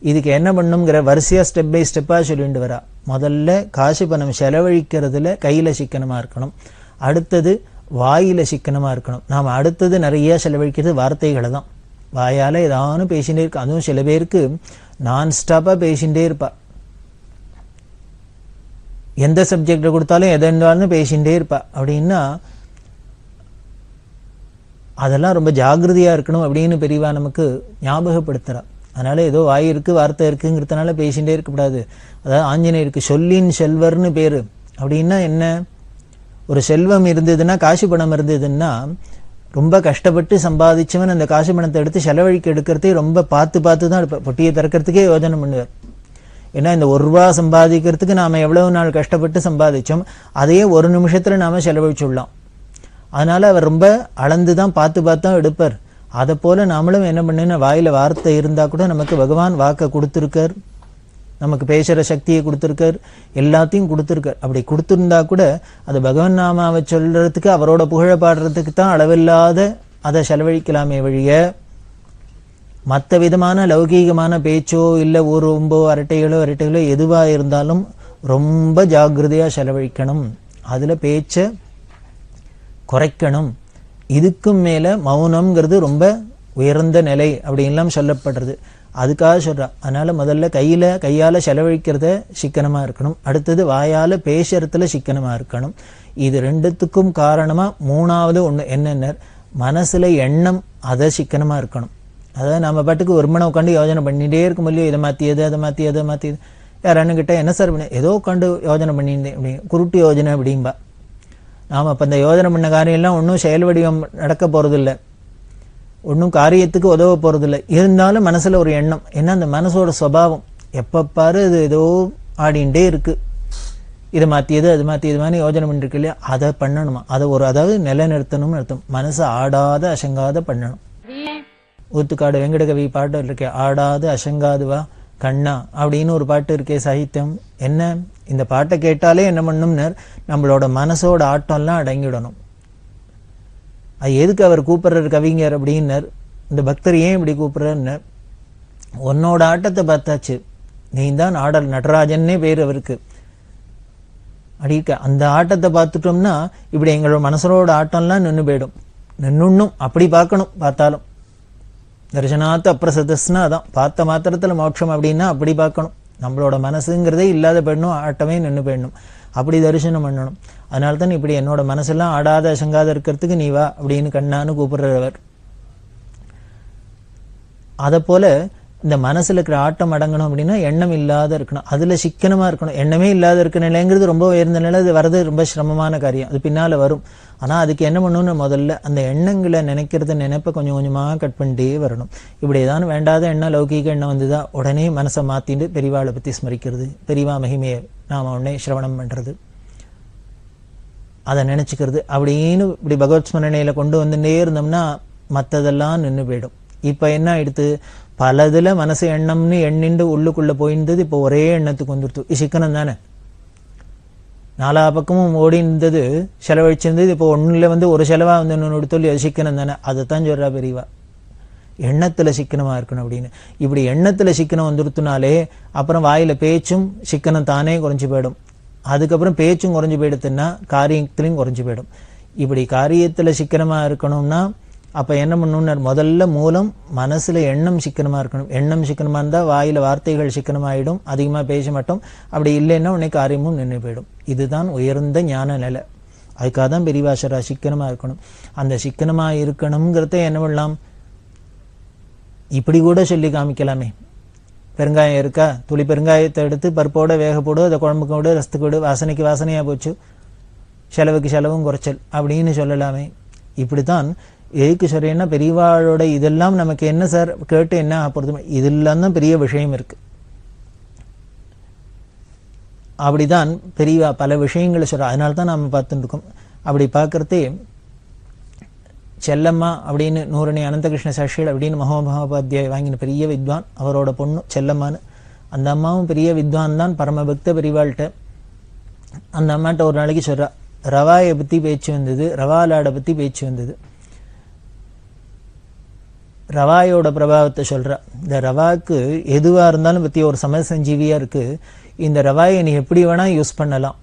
இதுக்கு என்ன பண்ணணுங்கிற வரிசையா ஸ்டெப் பை ஸ்டெப்பா சொல்லிட்டு வரா. முதல்ல காசு பணம் செலவழிக்கிறதுல கையில சிக்கனமா இருக்கணும். அடுத்தது வாயில சிக்கனமா இருக்கணும். நாம அடுத்தது நிறைய செலவழிக்கிறது வார்த்தைகளை தான். வாயால ஏதாவது பேசிட்டே இருக்கு. அதுவும் சில பேருக்கு நான் ஸ்டாப்பா பேசிட்டே இருப்பா. எந்த சப்ஜெக்ட் கொடுத்தாலும் எதை இருந்தாலும் பேசிட்டே இருப்பா. அப்படின்னா அதெல்லாம் ரொம்ப ஜாகிரதையா இருக்கணும் அப்படின்னு பெரியவா நமக்கு ஞாபகப்படுத்துறா. அதனால ஏதோ வாய் இருக்கு வார்த்தை இருக்குங்கிறதுனால பேசிட்டே இருக்கக்கூடாது. அதாவது ஆஞ்சநேயருக்கு சொல்லின் செல்வர்னு பேரு. அப்படின்னா என்ன, ஒரு செல்வம் இருந்ததுன்னா காசு பணம் இருந்ததுன்னா ரொம்ப கஷ்டப்பட்டு சம்பாதிச்சவன் அந்த காசு பணத்தை எடுத்து செலவழிக்க எடுக்கிறதே ரொம்ப பார்த்து தான் எடுப்பார். பொட்டியை திறக்கிறதுக்கே யோஜனை பண்ணுவார். ஏன்னா இந்த ₹1 சம்பாதிக்கிறதுக்கு நாம எவ்வளவு நாள் கஷ்டப்பட்டு சம்பாதிச்சோம், அதையே ஒரு நிமிஷத்துல நாம செலவழிச்சுடலாம். அதனால அவர் ரொம்ப அளந்துதான் பார்த்து தான் எடுப்பார். அதை போல நாமளும் என்ன பண்ணுன்னா வாயில வார்த்தை இருந்தா கூட நமக்கு பகவான் வாக்க கொடுத்திருக்கார், நமக்கு பேசுற சக்தியை கொடுத்திருக்கார், எல்லாத்தையும் கொடுத்திருக்கார். அப்படி கொடுத்திருந்தா கூட அது பகவான் நாமாவை சொல்றதுக்கு அவரோட புகழ பாடுறதுக்கு தான் அளவில்லாத அதை செலவழிக்கலாமே வழிய மற்ற விதமான லௌகீகமான பேச்சோ இல்லை ஒரு ரொம்போ அரட்டைகளோ எதுவா இருந்தாலும் ரொம்ப ஜாகிரதையா செலவழிக்கணும். அதுல பேச்ச குறைக்கணும். இதுக்கும் மேல மௌனம்ங்கிறது ரொம்ப உயர்ந்த நிலை அப்படின்லாம் சொல்லப்படுறது. அதுக்காக சொல்றா. அதனால முதல்ல கையால செலவழிக்கிறத சிக்கனமா இருக்கணும். அடுத்தது வாயால பேசுறதுல சிக்கனமா இருக்கணும். இது ரெண்டுத்துக்கும் காரணமா மூணாவது ஒண்ணு என்னென்ன, மனசுல எண்ணம், அதை சிக்கனமா இருக்கணும். அதாவது நம்ம பாட்டுக்கு ஒரு மணி உட்காந்து யோஜனை பண்ணிட்டே இருக்கும் இல்லையோ, இதை மாத்தியது அதை மாத்தியது. யாரானு கிட்ட என்ன சார் பண்ண, ஏதோ உட்காந்து யோஜனை பண்ணியிருந்தேன் அப்படி, குருட்டு யோஜனை அப்படின்பா. நாம அப்ப இந்த யோஜனை பண்ண காரியம் எல்லாம் ஒன்றும் செயல் வடிவம் நடக்க போறதில்லை, ஒன்றும் காரியத்துக்கு உதவ போறதில்லை. இருந்தாலும் மனசுல ஒரு எண்ணம், ஏன்னா அந்த மனசோட சுபாவம் எப்ப பாரு இது ஏதோ ஆடிண்டே இருக்கு, இதை மாத்தியது அது மாத்தியது மாதிரி யோஜனை பண்ணிருக்கு இல்லையா, அதை பண்ணணுமா, அதை அதாவது நிலைநிறுத்தணும்னு அர்த்தம். மனசை ஆடாத அசங்காத பண்ணணும். ஊத்துக்காடு வெங்கடகவி பாட்டு இருக்கே, ஆடாது அசங்காதுவா கண்ணா அப்படின்னு ஒரு பாட்டு இருக்கே சாகித்யம். என்ன, இந்த பாட்டை கேட்டாலே என்ன பண்ணணும்னு நம்மளோட மனசோட ஆட்டம்லாம் அடங்கிடணும். அது எதுக்கு அவர் கூப்பிடுறாரு கவிஞர் அப்படின்னர், இந்த பக்தர் ஏன் இப்படி கூப்பிடுறாருன்னு, உன்னோட ஆட்டத்தை பார்த்தாச்சு, நீ தான் ஆடல் நடராஜன்னே பேர் அவருக்கு. அடிக்க அந்த ஆட்டத்தை பார்த்துட்டோம்னா இப்படி எங்களோட மனசோட ஆட்டம்லாம் நின்று போயிடும். நின்னுன்னும் அப்படி பார்க்கணும், பார்த்தாலும் தரிசனாத்த அப்பிரசதஸ்னா அதான், பார்த்த மாத்திரத்துல மோட்சம் அப்படின்னா அப்படி பார்க்கணும். நம்மளோட மனசுங்கிறதே இல்லாத போயிடணும், ஆட்டமே நின்று போயிடணும், அப்படி தரிசனம் பண்ணணும். அதனால தான் இப்படி என்னோட மனசெல்லாம் ஆடாத அசங்காத இருக்கிறதுக்கு நீ வா அப்படின்னு கண்ணான்னு கூப்பிடுறவர். அதை போல இந்த மனசுல இருக்கிற ஆட்டம் அடங்கணும் அப்படின்னா எண்ணம் இல்லாத இருக்கணும், அதுல சிக்கனமா இருக்கணும். எண்ணமே இல்லாத இருக்க நிலைங்கிறது ரொம்ப உயர்ந்த நிலை, அது வர்றது ரொம்ப சிரமமான காரியம், அது பின்னால வரும். ஆனா அதுக்கு என்ன பண்ணணும்னு முதல்ல அந்த எண்ணங்களை நினைக்கிறத நினைப்ப கொஞ்சம் கொஞ்சமா கட் பண்ணிட்டே வரணும். இப்படி ஏதாவது வேண்டாத எண்ணம் லௌகீக எண்ணம் வந்துதா உடனே மனசை மாத்திட்டு பெரியவாளை பத்தி ஸ்மரிக்கிறது, பெரியவா மகிமையை நாம உடனே சிரவணம் பண்றது, அதை நினைச்சுக்கிறது. அப்படின்னு இப்படி பகவத் ஸ்மரணையில கொண்டு வந்துட்டே இருந்தோம்னா மற்றதெல்லாம் நின்று போயிடும். இப்ப என்ன ஆயிடுத்து, பலதுல மனசு எண்ணம்னு எண்ணிண்டு உள்ளுக்குள்ள போயிருந்தது, இப்போ ஒரே எண்ணத்துக்கு வந்துடுத்து. இது சிக்கனம் தானே, நாலா பக்கமும் ஓடி இருந்தது செலவழிச்சிருந்தது, இப்போ ஒண்ணுல ஒரு செலவா வந்து இன்னொன்னு சொல்லி அது சிக்கனம் தானே. அதைத்தான் சொல்றா பெரியவா, எண்ணத்துல சிக்கனமா இருக்கணும் அப்படின்னு. இப்படி எண்ணத்துல சிக்கனம் வந்துடுத்துனாலே அப்புறம் வாயில பேச்சும் சிக்கனம் தானே குறைஞ்சு போயிடும். அதுக்கப்புறம் பேச்சும் குறைஞ்சு போயிடுத்துன்னா காரியத்திலையும் குறைஞ்சு போயிடும். இப்படி காரியத்துல சிக்கனமா இருக்கணும்னா அப்ப என்ன பண்ணணும்னு, முதல்ல மூலம் மனசுல எண்ணம் சிக்கனமா இருக்கணும். எண்ணம் சிக்கனமா இருந்தா வாயில வார்த்தைகள் சிக்கனமாயிடும், அதிகமா பேச மாட்டோம். அப்படி இல்லைன்னா உன்னை காரியமும் நின்று போயிடும். இதுதான் உயர்ந்த ஞான நிலை. அதுக்காக தான் பெரியவாசரா சிக்கனமா இருக்கணும். அந்த சிக்கனமா இருக்கணுங்கிறத என்ன பண்ணலாம், இப்படி கூட சொல்லி காமிக்கலாமே. பெருங்காயம் இருக்கா, துளி பெருங்காயத்தை எடுத்து பருப்போட வேக போடு, அதை குழம்புக்கு விடு, ரசத்துக்கு விடு, வாசனைக்கு வாசனையா போச்சு, செலவுக்கு செலவும் குறைச்சல் அப்படின்னு சொல்லலாமே. இப்படித்தான் எதுக்கு சொல்றேன்னா, பெரியவாளோட இதெல்லாம் நமக்கு என்ன சார் கேட்டு என்ன பொறுத்து, இதெல்லாம் தான் பெரிய விஷயம் இருக்கு. அப்படிதான் பெரியவா பல விஷயங்களை சொல்ற. அதனால தான் நாம பார்த்துட்டு இருக்கோம். அப்படி பார்க்கறதே செல்லம்மா அப்படின்னு நூரணி அனந்தகிருஷ்ண சாஸ்திரிகள் அப்படின்னு மகோபாத்தியாய வாங்கின பெரிய வித்வான், அவரோட பொண்ணு செல்லம்மான்னு. அந்த அம்மாவும் பெரிய வித்வான் தான், பரமபக்த பெரியவாள்கிட்ட. அந்த அம்மாட்ட ஒரு நாளைக்கு சொல்றா, ரவாயை பத்தி பேச்சு வந்தது, ரவா லாடை பத்தி பேச்சு வந்தது. ரவாயோட பிரபாவத்தை சொல்றா. இந்த ரவாக்கு எதுவா இருந்தாலும் பத்தி ஒரு சமசஞ்சீவியா இருக்கு. இந்த ரவாயை நீ எப்படி வேணா யூஸ் பண்ணலாம்.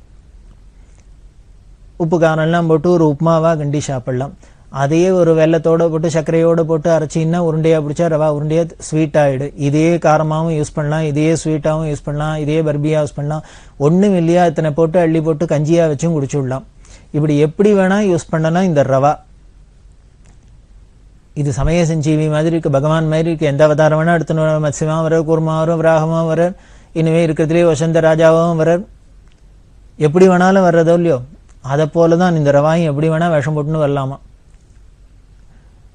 உப்பு காரெல்லாம் போட்டு ஒரு உப்புமாவா கண்டி சாப்பிடலாம். அதையே ஒரு வெள்ளத்தோட போட்டு சர்க்கரையோட போட்டு அரைச்சின்னா உருண்டையா பிடிச்சா ரவா உருண்டையா ஸ்வீட் ஆயிடு. இதே காரமாவும் யூஸ் பண்ணலாம், இதே ஸ்வீட்டாவும் யூஸ் பண்ணலாம், இதே பர்பியா யூஸ் பண்ணலாம். ஒண்ணும் இல்லையா இத்தனை போட்டு அள்ளி போட்டு கஞ்சியா வச்சும் குடிச்சு விடலாம். இப்படி எப்படி வேணா யூஸ் பண்ணலாம் இந்த ரவா. இது சமய சஞ்சீவி மாதிரி இருக்கு, பகவான் மாதிரி இருக்கு. எந்த அவதாரம் வேணா எடுத்துன்னு மத்ஸ்யமா வரார், கூர்மா வரும், விராகமா வரார், இனிமே இருக்கிறதுலேயே வசந்த ராஜாவும் வரார். எப்படி வேணாலும் வர்றதோ இல்லையோ, அதை போலதான் இந்த ரவாயும் எப்படி வேணா விஷம் போட்டுன்னு வரலாமா.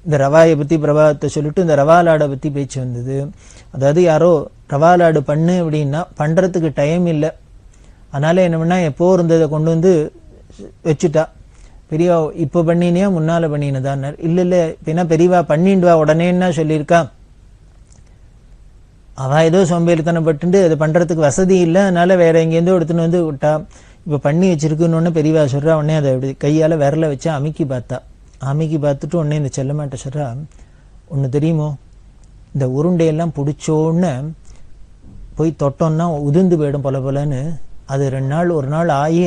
இந்த ரவாயை பத்தி பிரபாவத்தை சொல்லிட்டு இந்த ரவா லாடை பத்தி பேச்சு வந்தது. அதாவது யாரோ ரவா லாடு பண்ணு அப்படின்னா பண்றதுக்கு டைம் இல்லை. அதனால என்ன பண்ணா எப்போ இருந்ததை கொண்டு வந்து வச்சுட்டா. பெரியவா இப்ப பண்ணினியா முன்னால பண்ணினதான்? இல்ல பின்னா பெரியவா பண்ணிண்டுவா உடனேன்னா சொல்லியிருக்கா. அவ ஏதோ சோம்பேறித்தனப்பட்டு அது பண்றதுக்கு வசதி இல்லை, அதனால வேற எங்கேருந்தோ எடுத்துன்னு வந்து விட்டா. இப்ப பண்ணி வச்சிருக்குன்னு பெரியவா சொல்றா. உடனே அதை கையால விரல வச்சு அமுக்கி பார்த்தா. அமுக்கி பார்த்துட்டு உடனே இந்த செல்லமாட்ட சொல்றா, ஒண்ணு தெரியுமோ, இந்த உருண்டையெல்லாம் பிடிச்சோன்னு போய் தொட்டோம்னா உதிர்ந்து போயிடும் போல போலன்னு. அது 2 நாள் ஒரு நாள் ஆகி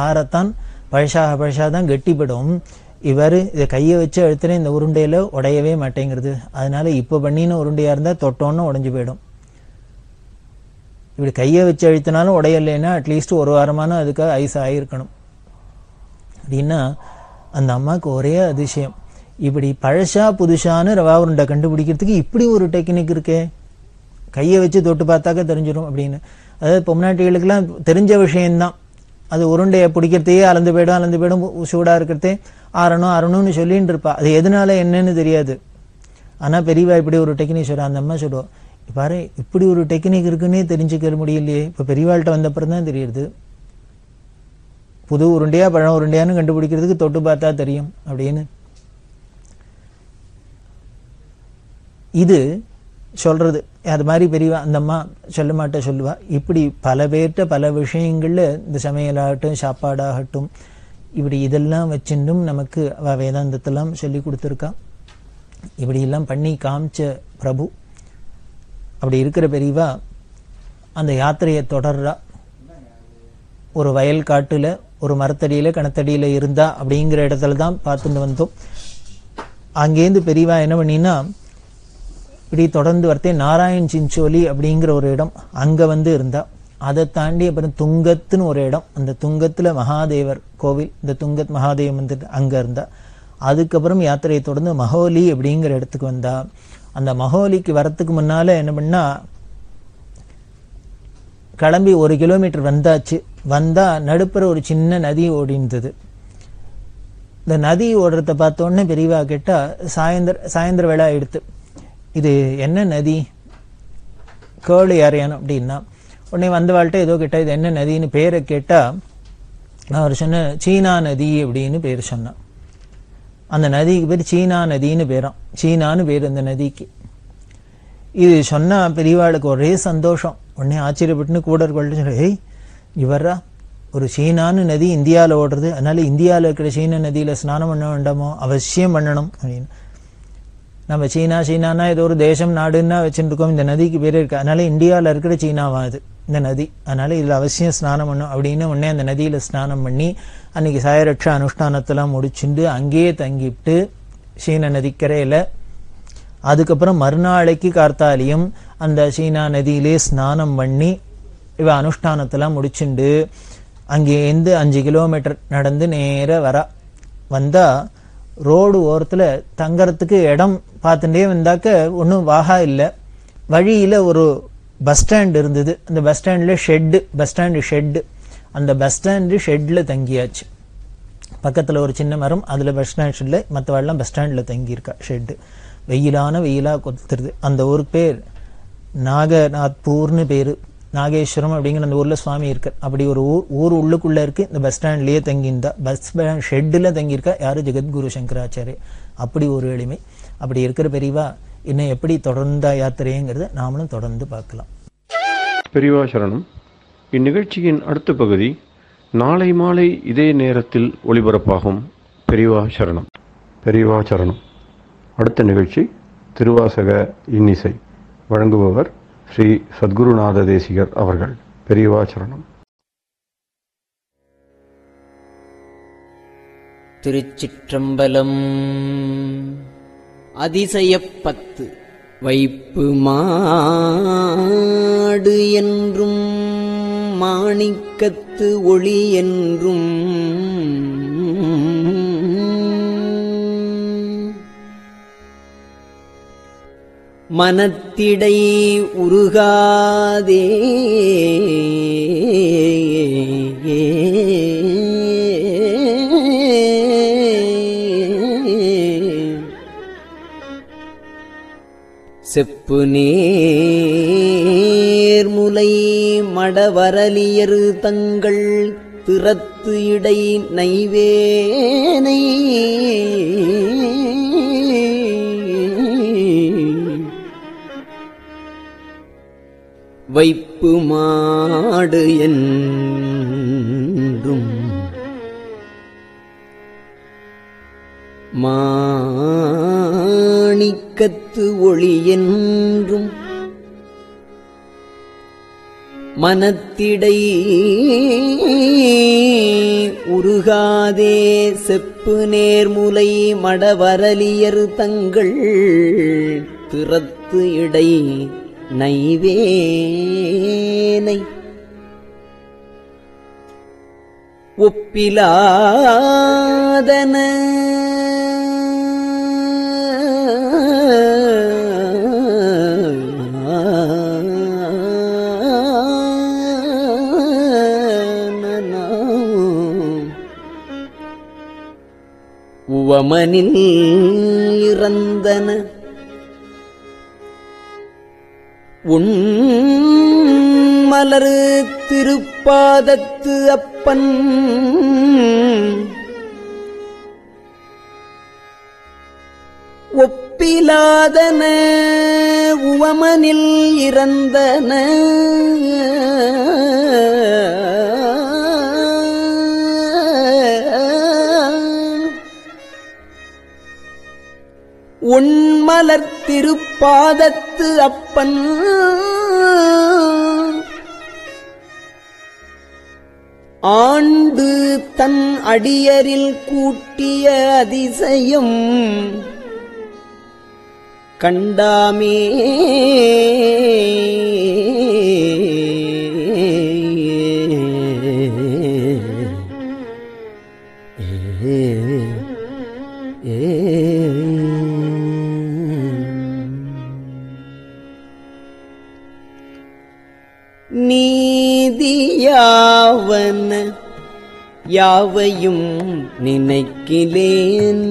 ஆறத்தான் பழசாதான் கெட்டிப்படும். இவர் இதை கையை வச்சு அழுத்தின இந்த உருண்டையில உடையவே மாட்டேங்கிறது. அதனால இப்ப பண்ணின உருண்டையா இருந்தா தொட்டோன்னு உடைஞ்சு போயிடும். இப்படி கையை வச்சு அழுத்தினாலும் உடையலைன்னா அட்லீஸ்ட் ஒரு வாரமான அதுக்காக ஐஸ் ஆகிருக்கணும் அப்படின்னா அந்த அம்மாவுக்கு ஒரே அதிசயம். இப்படி பழசா புதுசான்னு ரவா உருண்டை கண்டுபிடிக்கிறதுக்கு இப்படி ஒரு டெக்னிக் இருக்கே, கையை வச்சு தொட்டு பார்த்தாக்க தெரிஞ்சிடும் அப்படின்னு. அதாவது பொம்நாட்டிகளுக்கெல்லாம் தெரிஞ்ச விஷயம்தான். அது உருண்டையை பிடிக்கிறதையே அளந்து போயிடும் சூடா இருக்கிறதே ஆறணும்னு சொல்லிட்டு இருப்பா. அது எதனால என்னன்னு தெரியாது. ஆனா பெரியவா இப்படி ஒரு டெக்னிக் சொல்றா. அந்த அம்மா சொல்லுவோம், பாரு இப்படி ஒரு டெக்னிக் இருக்குன்னே தெரிஞ்சுக்க முடியலையே, இப்ப பெரியவாள்கிட்ட வந்தப்புறம் தான் தெரியுது. புது உருண்டையா பழம் உருண்டையான்னு கண்டுபிடிக்கிறதுக்கு தொட்டு பார்த்தா தெரியும் அப்படின்னு. இது சொல்றது அது மாதிரி பெரியவா அந்த அம்மா சொல்ல மாட்ட சொல்லுவா. இப்படி பல பேர்கிட்ட பல விஷயங்கள்ல இந்த சமையலாகட்டும் சாப்பாடாகட்டும் இப்படி இதெல்லாம் வச்சுட்டும் நமக்கு அவ வேதாந்தத்தெல்லாம் சொல்லி கொடுத்துருக்கா. இப்படி எல்லாம் பண்ணி காமிச்ச பிரபு. அப்படி இருக்கிற பெரியவா அந்த யாத்திரையை தொடர்றா. ஒரு வயல் காட்டுல ஒரு மரத்தடியில கணத்தடியில இருந்தா அப்படிங்கிற இடத்துல தான் பார்த்துட்டு வந்தோம். அங்கேருந்து பெரியவா என்ன பண்ணினா இப்படி தொடர்ந்து வரத்தே நாராயண் சிஞ்சோலி அப்படிங்கிற ஒரு இடம் அங்க வந்து இருந்தா. அதை தாண்டி அப்புறம் துங்கத்துன்னு ஒரு இடம், அந்த துங்கத்துல மகாதேவர் கோவில், இந்த துங்கத் மகாதேவ மந்திர் அங்க இருந்தா. அதுக்கப்புறம் யாத்திரையை தொடர்ந்து மஹோலி அப்படிங்கிற இடத்துக்கு வந்தா. அந்த மஹோலிக்கு வரத்துக்கு முன்னால என்ன பண்ணா, கிளம்பி 1 கிலோமீட்டர் வந்தாச்சு. வந்தா நடுப்புற ஒரு சின்ன நதி ஓடி இருந்தது. இந்த நதி ஓடுறத பார்த்த உடனே பெரியவா கேட்டா, சாயந்தர வேளை எடுத்து, இது என்ன நதி, கேளு யாரையானு அப்படின்னா. உடனே வந்தவாள்கிட்ட ஏதோ கேட்டா இது என்ன நதின்னு பேரை கேட்டா அவர் சொன்ன சீனா நதி அப்படின்னு பேர் சொன்னான். அந்த நதிக்கு பேர் சீனா நதின்னு பேராம். சீனான்னு பேர் அந்த நதிக்கு. இது சொன்னா பெரியவாளுக்கு ஒரே சந்தோஷம். உடனே ஆச்சரியப்பட்டுன்னு கூட இருக்கவள்கிட்ட சொல்ற, ஏய் இவரா ஒரு சீனான்னு நதி இந்தியாவில் ஓடுறது, அதனால இந்தியாவில் இருக்கிற சீன நதியில ஸ்நானம் பண்ண வேண்டாமோ, அவசியம் பண்ணணும் அப்படின்னு. நம்ம சீனானா ஏதோ ஒரு தேசம் நாடுன்னா வச்சுட்டு இருக்கோம். இந்த நதிக்கு பேர் இருக்கு, அதனால இந்தியாவில் இருக்கிற சீனாவா அது இந்த நதி, அதனால இதுல அவசியம் ஸ்நானம் பண்ணும் அப்படின்னு உடனே அந்த நதியில ஸ்நானம் பண்ணி அன்னைக்கு சாயரட்ச அனுஷ்டானத்தெல்லாம் முடிச்சுட்டு அங்கேயே தங்கிட்டு சீன நதிக்கரையில. அதுக்கப்புறம் மறுநாளைக்கு கார்த்தாலியும் அந்த சீனா நதியிலே ஸ்நானம் பண்ணி இவ அனுஷ்டானத்தெல்லாம் முடிச்சுண்டு அங்கேருந்து 5 கிலோமீட்டர் நடந்து நேர வந்தா ரோடு ஓரத்துல தங்கறதுக்கு இடம் பார்த்துட்டே வந்தாக்க ஒன்றும் வாகா இல்லை. வழியில ஒரு பஸ் ஸ்டாண்ட் இருந்தது. அந்த பஸ் ஸ்டாண்ட்ல ஷெட்டு, அந்த பஸ் ஸ்டாண்டு ஷெட்ல தங்கியாச்சு. பக்கத்துல ஒரு சின்ன மரம், அதுல பஸ் ஸ்டாண்ட் ஷெட்ல, மற்றவாள்லாம் பஸ் ஸ்டாண்ட்ல தங்கியிருக்கா. ஷெட்டு வெயிலா கொத்துருது. அந்த ஊருக்கு பேர் நாகநாத்பூர்னு பேரு. நாகேஸ்வரம் அப்படிங்கிற அந்த ஊர்ல சுவாமி இருக்கார். அப்படி ஒரு ஊர் உள்ளுக்குள்ள இருக்கு. இந்த பஸ் ஸ்டாண்ட்லயே தங்கியிருந்தா, பஸ் ஷெட்ல தங்கியிருக்கா யாரு? ஜெகத்குரு சங்கராச்சாரிய. அப்படி ஒரு எளிமை. அப்படி இருக்கிற பெரியவா இன்னும் எப்படி தொடர்ந்த யாத்திரைங்கிறத நாமளும் தொடர்ந்து பார்க்கலாம். பெரியவா சரணம். இந்நிகழ்ச்சியின் அடுத்த பகுதி நாளை மாலை இதே நேரத்தில் ஒளிபரப்பாகும். பெரியவா சரணம். பெரியவா சரணம். அடுத்த நிகழ்ச்சி திருவாசக இன்னிசை. வழங்குபவர் ஸ்ரீ சத்குருநாத தேசிகர் அவர்கள். பெரியவா சரணம். திருச்சிற்றம்பலம். அதிசயப்பத்து. வைப்பு மாடு என்றும் மாணிக்கத்து ஒளி என்றும் மனத்திடை உருகாதே செப்பு நேர்முலை மடவரலியரு தங்கள் திறத்து இடை நைவேனை வைப்பு மாடு என்றும் மாணிக்கத்து ஒளி என்றும் மனத்திடை உருகாதே செப்பு நேர்முலை மடவரலியர் தங்கள் திறத்து இடை நைவேனை ஒப்பிலாதன உவமனில் இறந்தன உன் மலரு திருப்பாதத்து அப்பன் ஒப்பிலாதன உவமனில் இறந்தன உன்மலர் திருப்பாதத்து அப்பன் ஆண்டு தன் அடியரில் கூட்டிய அதிசயம் கண்டாமே நீதியாவன யாவையும் நினைக்கிலேன்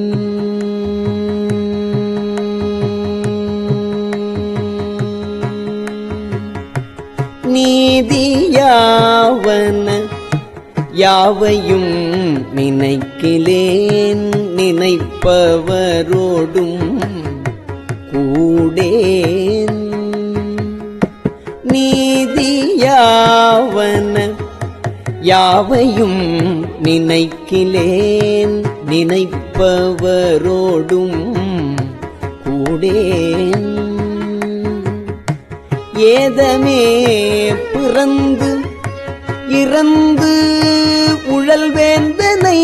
நீதியாவன யாவையும் நினைக்கிலேன் நினைப்பவரோடும் கூடேன் நீதியாவன யாவையும் நினைக்கிலேன் நினைப்பவரோடும் கூடேன் ஏதமே பிறந்து இறந்து உழல் வேந்தனை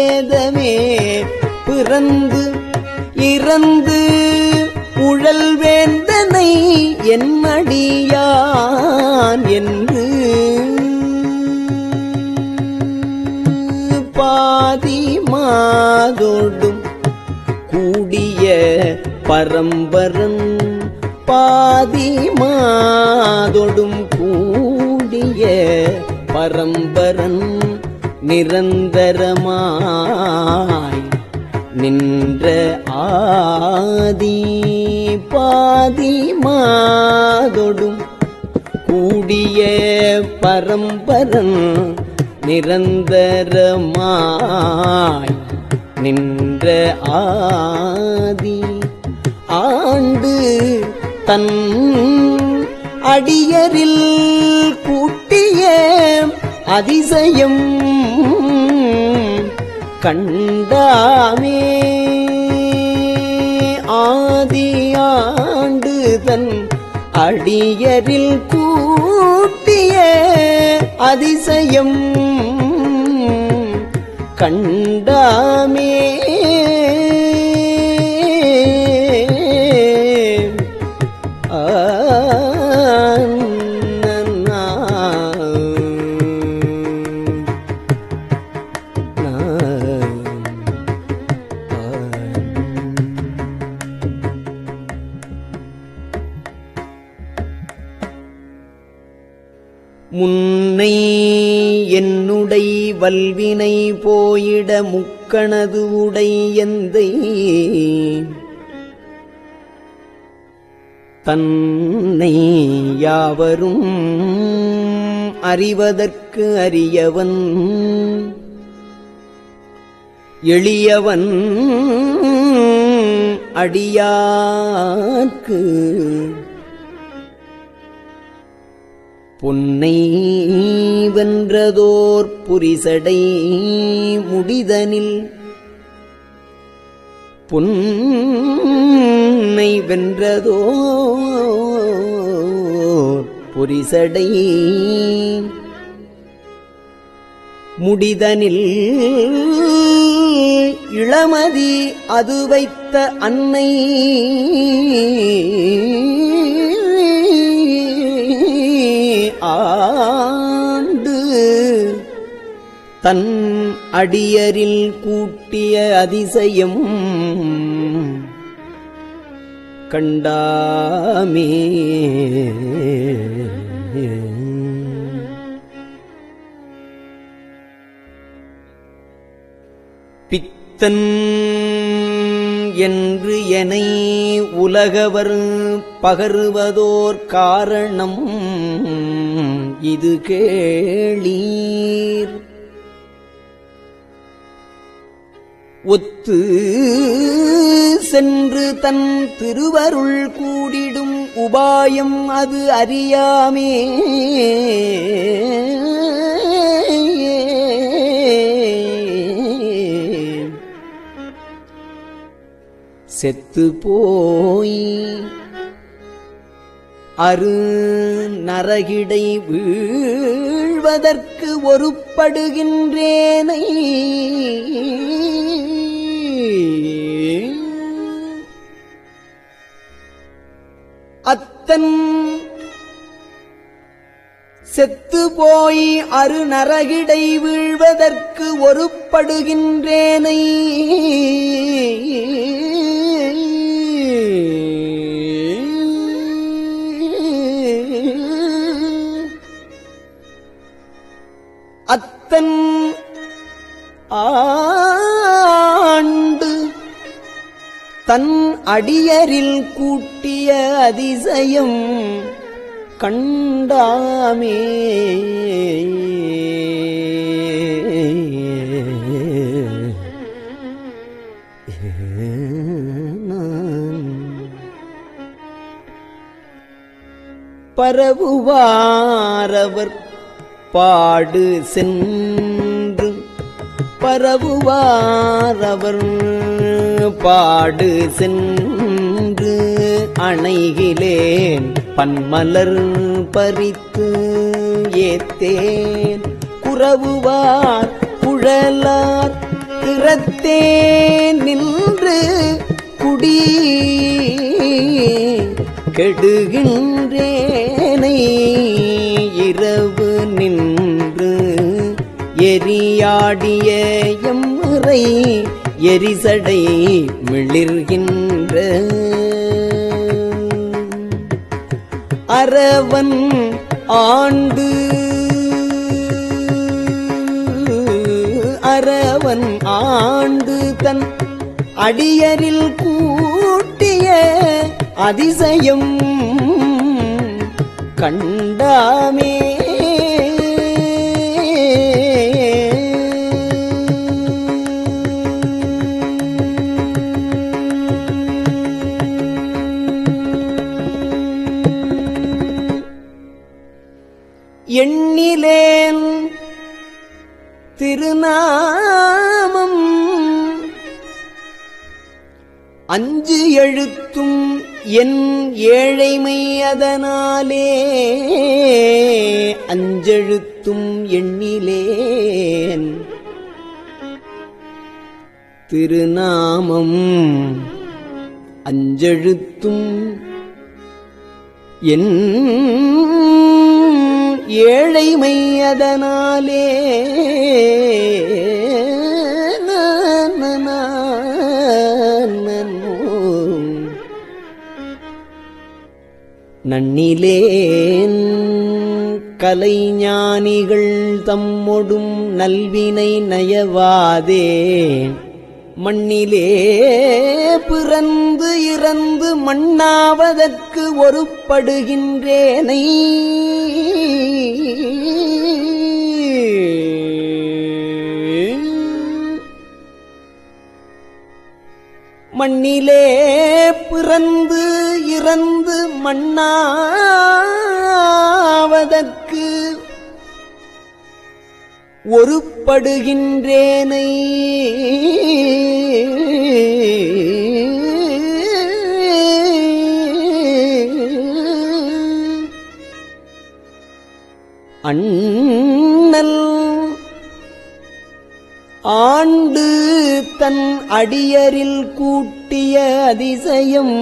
ஏதமே பிறந்து இறந்து உழல் வேந்தனை என்னடியான் என்று பாதி மாதோடும் கூடிய பரம்பரன் பாதி மாதோடும் கூடிய பரம்பரன் நிரந்தரமாய் நின்ற ஆதி பாதி மாதொடும் கூடிய பரம்பரன் நிரந்தரமாய் நின்ற ஆதி ஆண்டு தன் அடியரில் கூட்டிய அதிசயம் கண்டாமே. ஆதி ஆண்டு தன் அடியரில் கூட்டிய அதிசயம் கண்டாமே. முன்னை என்னுடை வல்வினை போயிட முக்கணது உடை எந்தை தன்னை யாவரும் அறிவதற்கு அரியவன் எளியவன் அடியார்க்கு பொன்னை வென்றதோர் புரிசடை முடிதனில் பொன்னை வென்றதோர் புரிசடை முடிதனில் இளமதி அது வைத்த அன்னை ஆண்டு தன் அடியரில் கூட்டிய அதிசயம் கண்டாமே. பித்தன் என்று எனை உலகவர் பகருவதோர் காரணம் இது கேளீர். ஒத்து சென்று தன் திருவருள் கூடிடும் உபாயம் அது அறியாமே. செத்து போய் அரு நரகிடை வீழ்வதற்கு ஒருப்படுகின்றேனை அத்தன் செத்து போய் அரு நரகிடை வீழ்வதற்கு ஒருப்படுகின்றேனை அத்தன் ஆண்டு தன் அடியரில் கூட்டிய அதிசயம் கண்டாமே. பரவுவாரவர் பாடு சென்று பரவுவாரவர் பாடு சென்று அணைகிலேன் பன்மலர் பறித்து ஏத்தேன் குறவுவார் குழலார் திறத்தே நின்று குடி கெடுகின்றேனை இரவு நின்று எரியாடிய எம்முறை எரிசடை மிளிர்கின்ற அரவன் ஆண்டு அரவன் ஆண்டு தன் அடியரில் கூட்டிய அதிசயம் கண்டாமே. எண்ணிலேன் திருநாமம் அஞ்சு எழுத்தும் என் ஏழைமை அதனாலே அஞ்செழுத்தும் எண்ணிலேன் திருநாமம் அஞ்செழுத்தும் என் ஏழைமை அதனாலே நன்னிலேன் கலைஞானிகள் தம்மொடும் நல்வினை நயவாதே மண்ணிலே பிறந்து இறந்து மண்ணாவதற்கு ஒருப்படுகின்றேனை மண்ணிலே பிறந்து இறந்து மண்ணாவதற்கு ஒருப்படுகின்றேனை அண்ணல் ஆண்டு தன் அடியரில் கூட்டிய அதிசயம்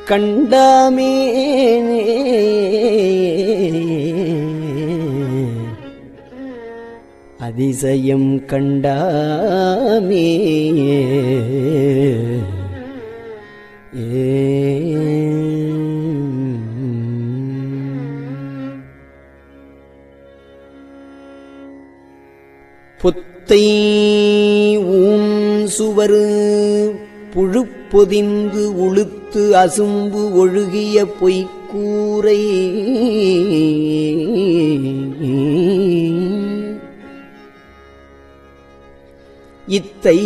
கண்டாமே. அதிசயம் கண்டாமே. புத்தை ஊன் சுவரு புழுப்பொதிந்து உளுத்து அசும்பு ஒழுகிய பொய்க்கூரை இத்தை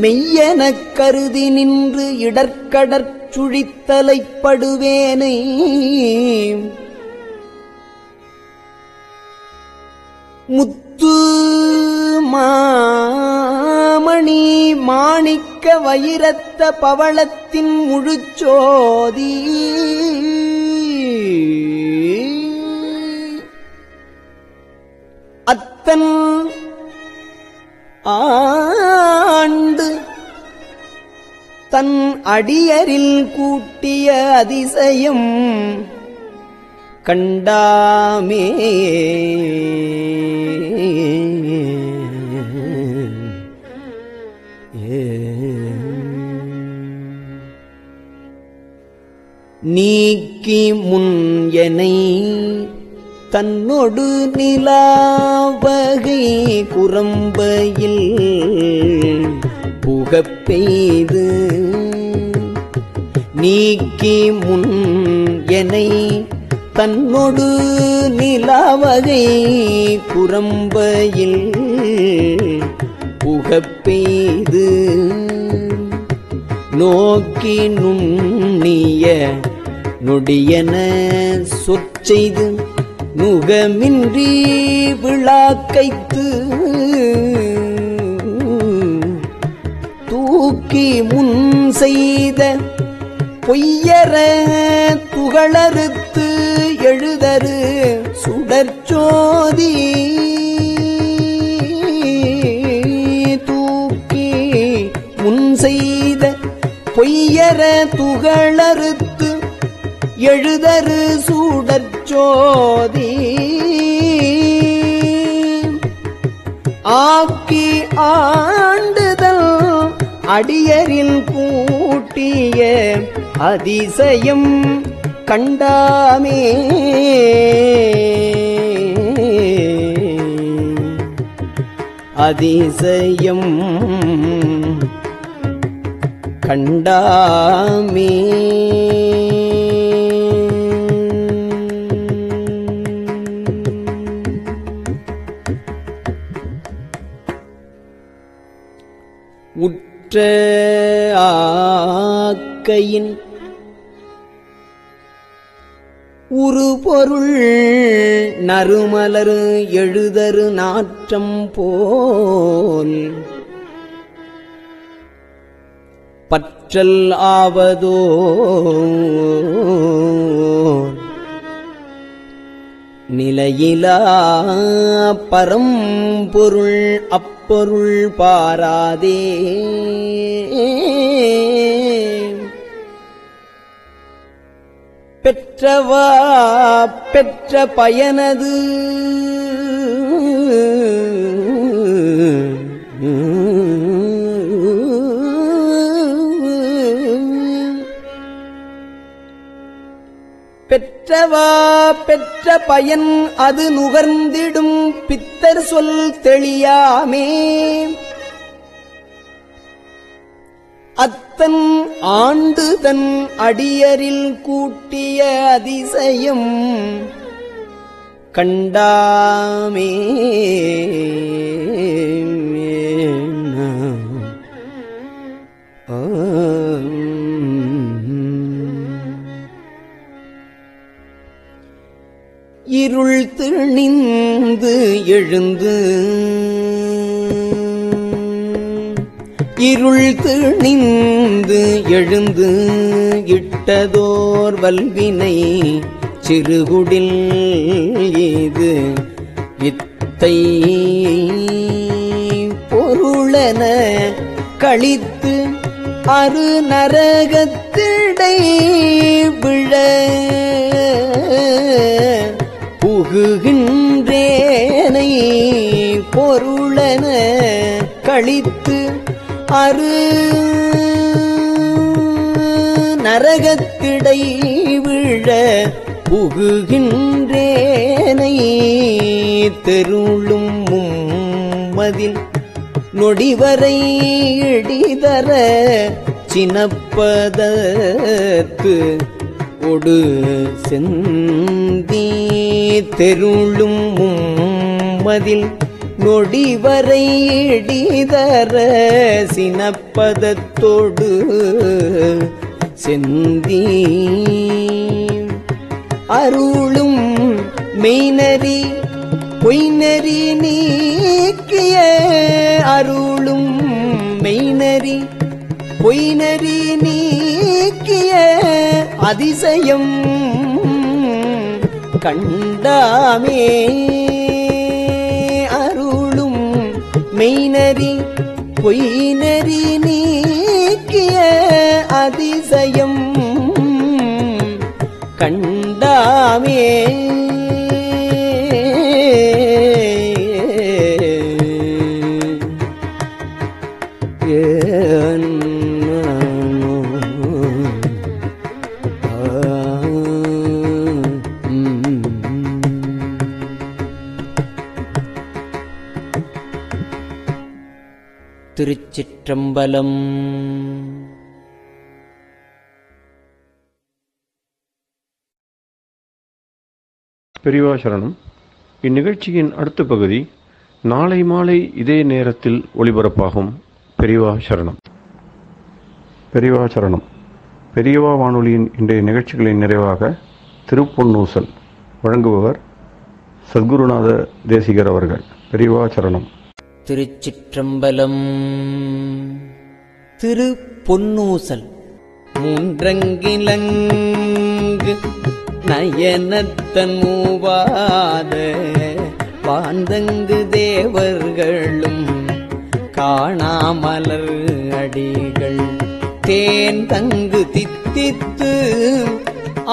மெய்யெனக் கருதி நின்று இடர்கடற் சுழித்தலைப்படுவேனை முத்து மாமணி மாணிக்க வைரத்த பவளத்தின் முழுச்சோதி அத்தன் ஆண்டு தன் அடியரில் கூட்டிய அதிசயம் கண்டாமே. நீக்கி முன் எனை தன்னொடு நிலாவகை குரம்பையில் புகப் பெய்து நீக்கி முன் எனை தன்னொடு நிலாவகை குரம்பையில் புகப் பெய்து நோக்கி நுண்ணிய நொடியன சொற்செய்து நுகமின்றி விழாக்கைத்து தூக்கி முன் செய்த பொய்யற துகளறுத்து எழுதரு சுடற்சோதி தூக்கி முன் செய்த பொய்யற துகளறுத்து எழுதரு சுடற்சோதி ஆக்கி ஆண்டுதல் அடியரில் கூட்டிய அதிசயம் கண்டாமே. அதிசயம் கண்டாமே. உற்ற ஆக்கையின் உருபொருள் நறுமலரு எழுதரு நாற்றம் போல் பற்றல் ஆவதோ நிலையிலா பரம்பொருள் அப்பொருள் பாராதே. பெற்றவா பெற்ற பயனது பெற்றவா பெற்ற பயன் அது நுகர்ந்திடும் பித்தர் சொல் தெளியாமே. அத்தன் ஆண்டு தன் அடியரில் கூட்டிய அதிசயம் கண்டாமே. இருள் திணிந்து எழுந்து இருள் திணிந்து எழுந்து இட்டதோர் வல்வினை சிறுகுடில் இது இத்தை பொருளென கழித்து அரு நரகத்திடை விழ புகுகின்றேனை பொருளென கழித்து அரு நரகத்திடை விழ புகுகின்றேனை தெருளும் மும்மதில் நொடிவரை இடிதர சினப்பதத்து ஒடு செந்தி தெருளும் மும்மதில் நொடிவரை இடிதர சினப்பதத்தோடு செந்தி அருளும் மெய்நெறி பொய்நெறி நீக்கிய அருளும் மெய்நெறி பொய்நெறி நீக்கிய அதிசயம் கண்டாமே. அருளும் மெய்நெறி பொய்நெறி நீக்கிய அதிசயம் கண்டாமே. திருச்சிற்றம்பலம். பெரியவா சரணம். இந்நிகழ்ச்சியின் அடுத்த பகுதி நாளை மாலை இதே நேரத்தில் ஒளிபரப்பாகும். பெரியவா சரணம். பெரியவா சரணம். பெரியவா வானொலியின் இன்றைய நிகழ்ச்சிகளின் நிறைவாக திருப்பொன்னூசல் வழங்குபவர் சத்குருநாத தேசிகர் அவர்கள். பெரியவா சரணம். திருச்சிற்றம்பலம். திருப்பொன்னூசல். மூன்றங்கிலங்கு நயனத்தன் மூவாத வாழ்ந்தங்கு தேவர்களும் காணாமலர் அடிகள் தேன் தங்கு தித்தித்து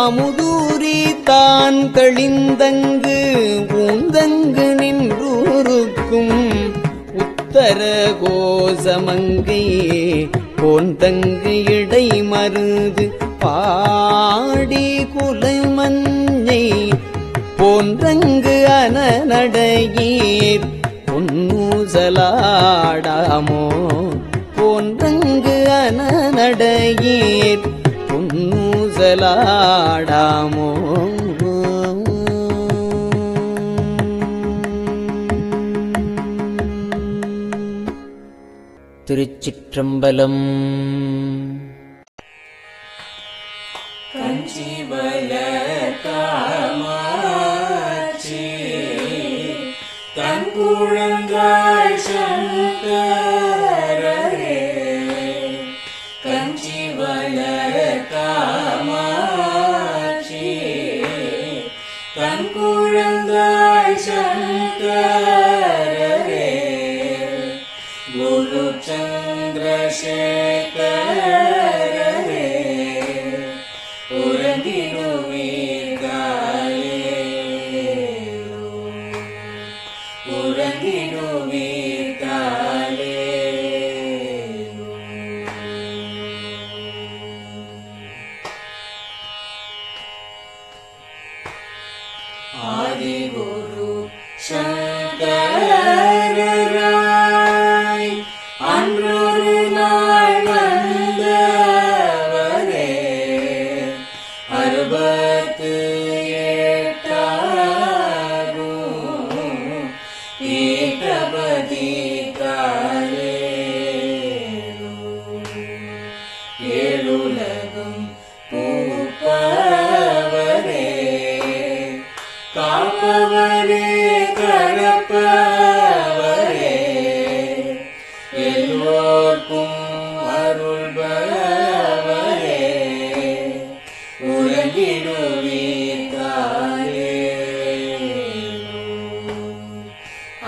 அமுதூரி தான் தெளிந்தங்கு ஊந்தங்கு நின்றூருக்கும் உத்தர கோசமங்கை போந்தங்கு இடை மருது பாடி குலை மஞ்சை போன்றங்கு அனநடையீர் பொன் பொன்னூசலாடாமோ போன்றங்கு அனநடையீர் பொன்னூசலாடாமோ. திருச்சிற்றம்பலம். தங்குழந்தாய் சங்கரரே கஞ்சி வளர காமாட்சி தங்குழந்தாய் சங்கரரே குரு சந்திரசேகரரே ஆதிகுரு சங்கரராய் அன்றொரு நாள் வந்தவரே 68 பீட்டபதி காலே ஏழுலகும் பூப்பவரே காப்பவரே கரப்பவரே எல்லோர்க்கும் அருள்பவரே உறங்கிடுவீர்காலே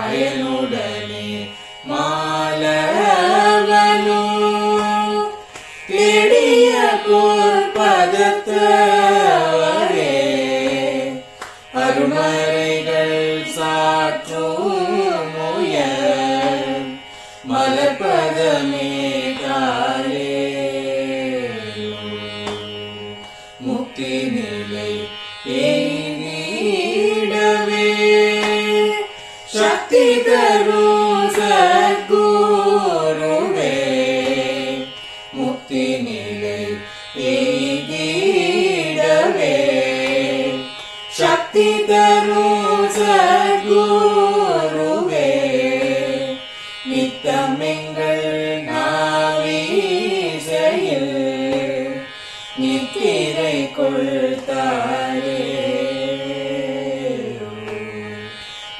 அயனுடனே மாலவனோ தேடிய பொற்பதத்தவரே அருமறைகள் சாற்றும் முயல் மலர்பதமே காலே முக்தி நிலை எய்திடவே சக்தி தரும் சத்குருவே முக்தி நிலை எய்திடவே சக்தி தரும் சத்குருவே நித்தமெங்கள் நாவீசையில் நித்திரை கொள்தாயே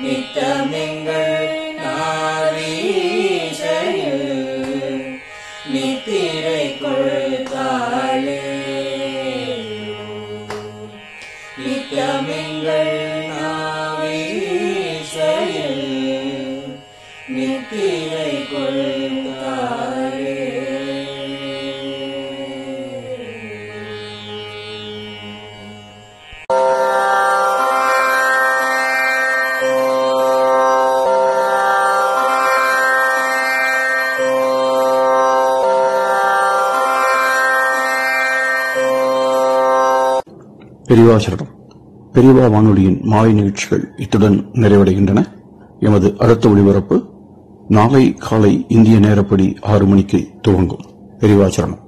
நித்தமெங்கள் நாவீசையில் நித்திரை கொள்தாயே நித்தமெங்கள் நாவீசையில் நித்திரை கொள்தாயே. பெரியவா சரணம். பெரியவா வானொலியின் மாலை நிகழ்ச்சிகள் இத்துடன் நிறைவடைகின்றன. எமது அடுத்த ஒளிபரப்பு நாளை காலை இந்திய நேரப்படி 6 மணிக்கு துவங்கும். பெரியவா சரணம்.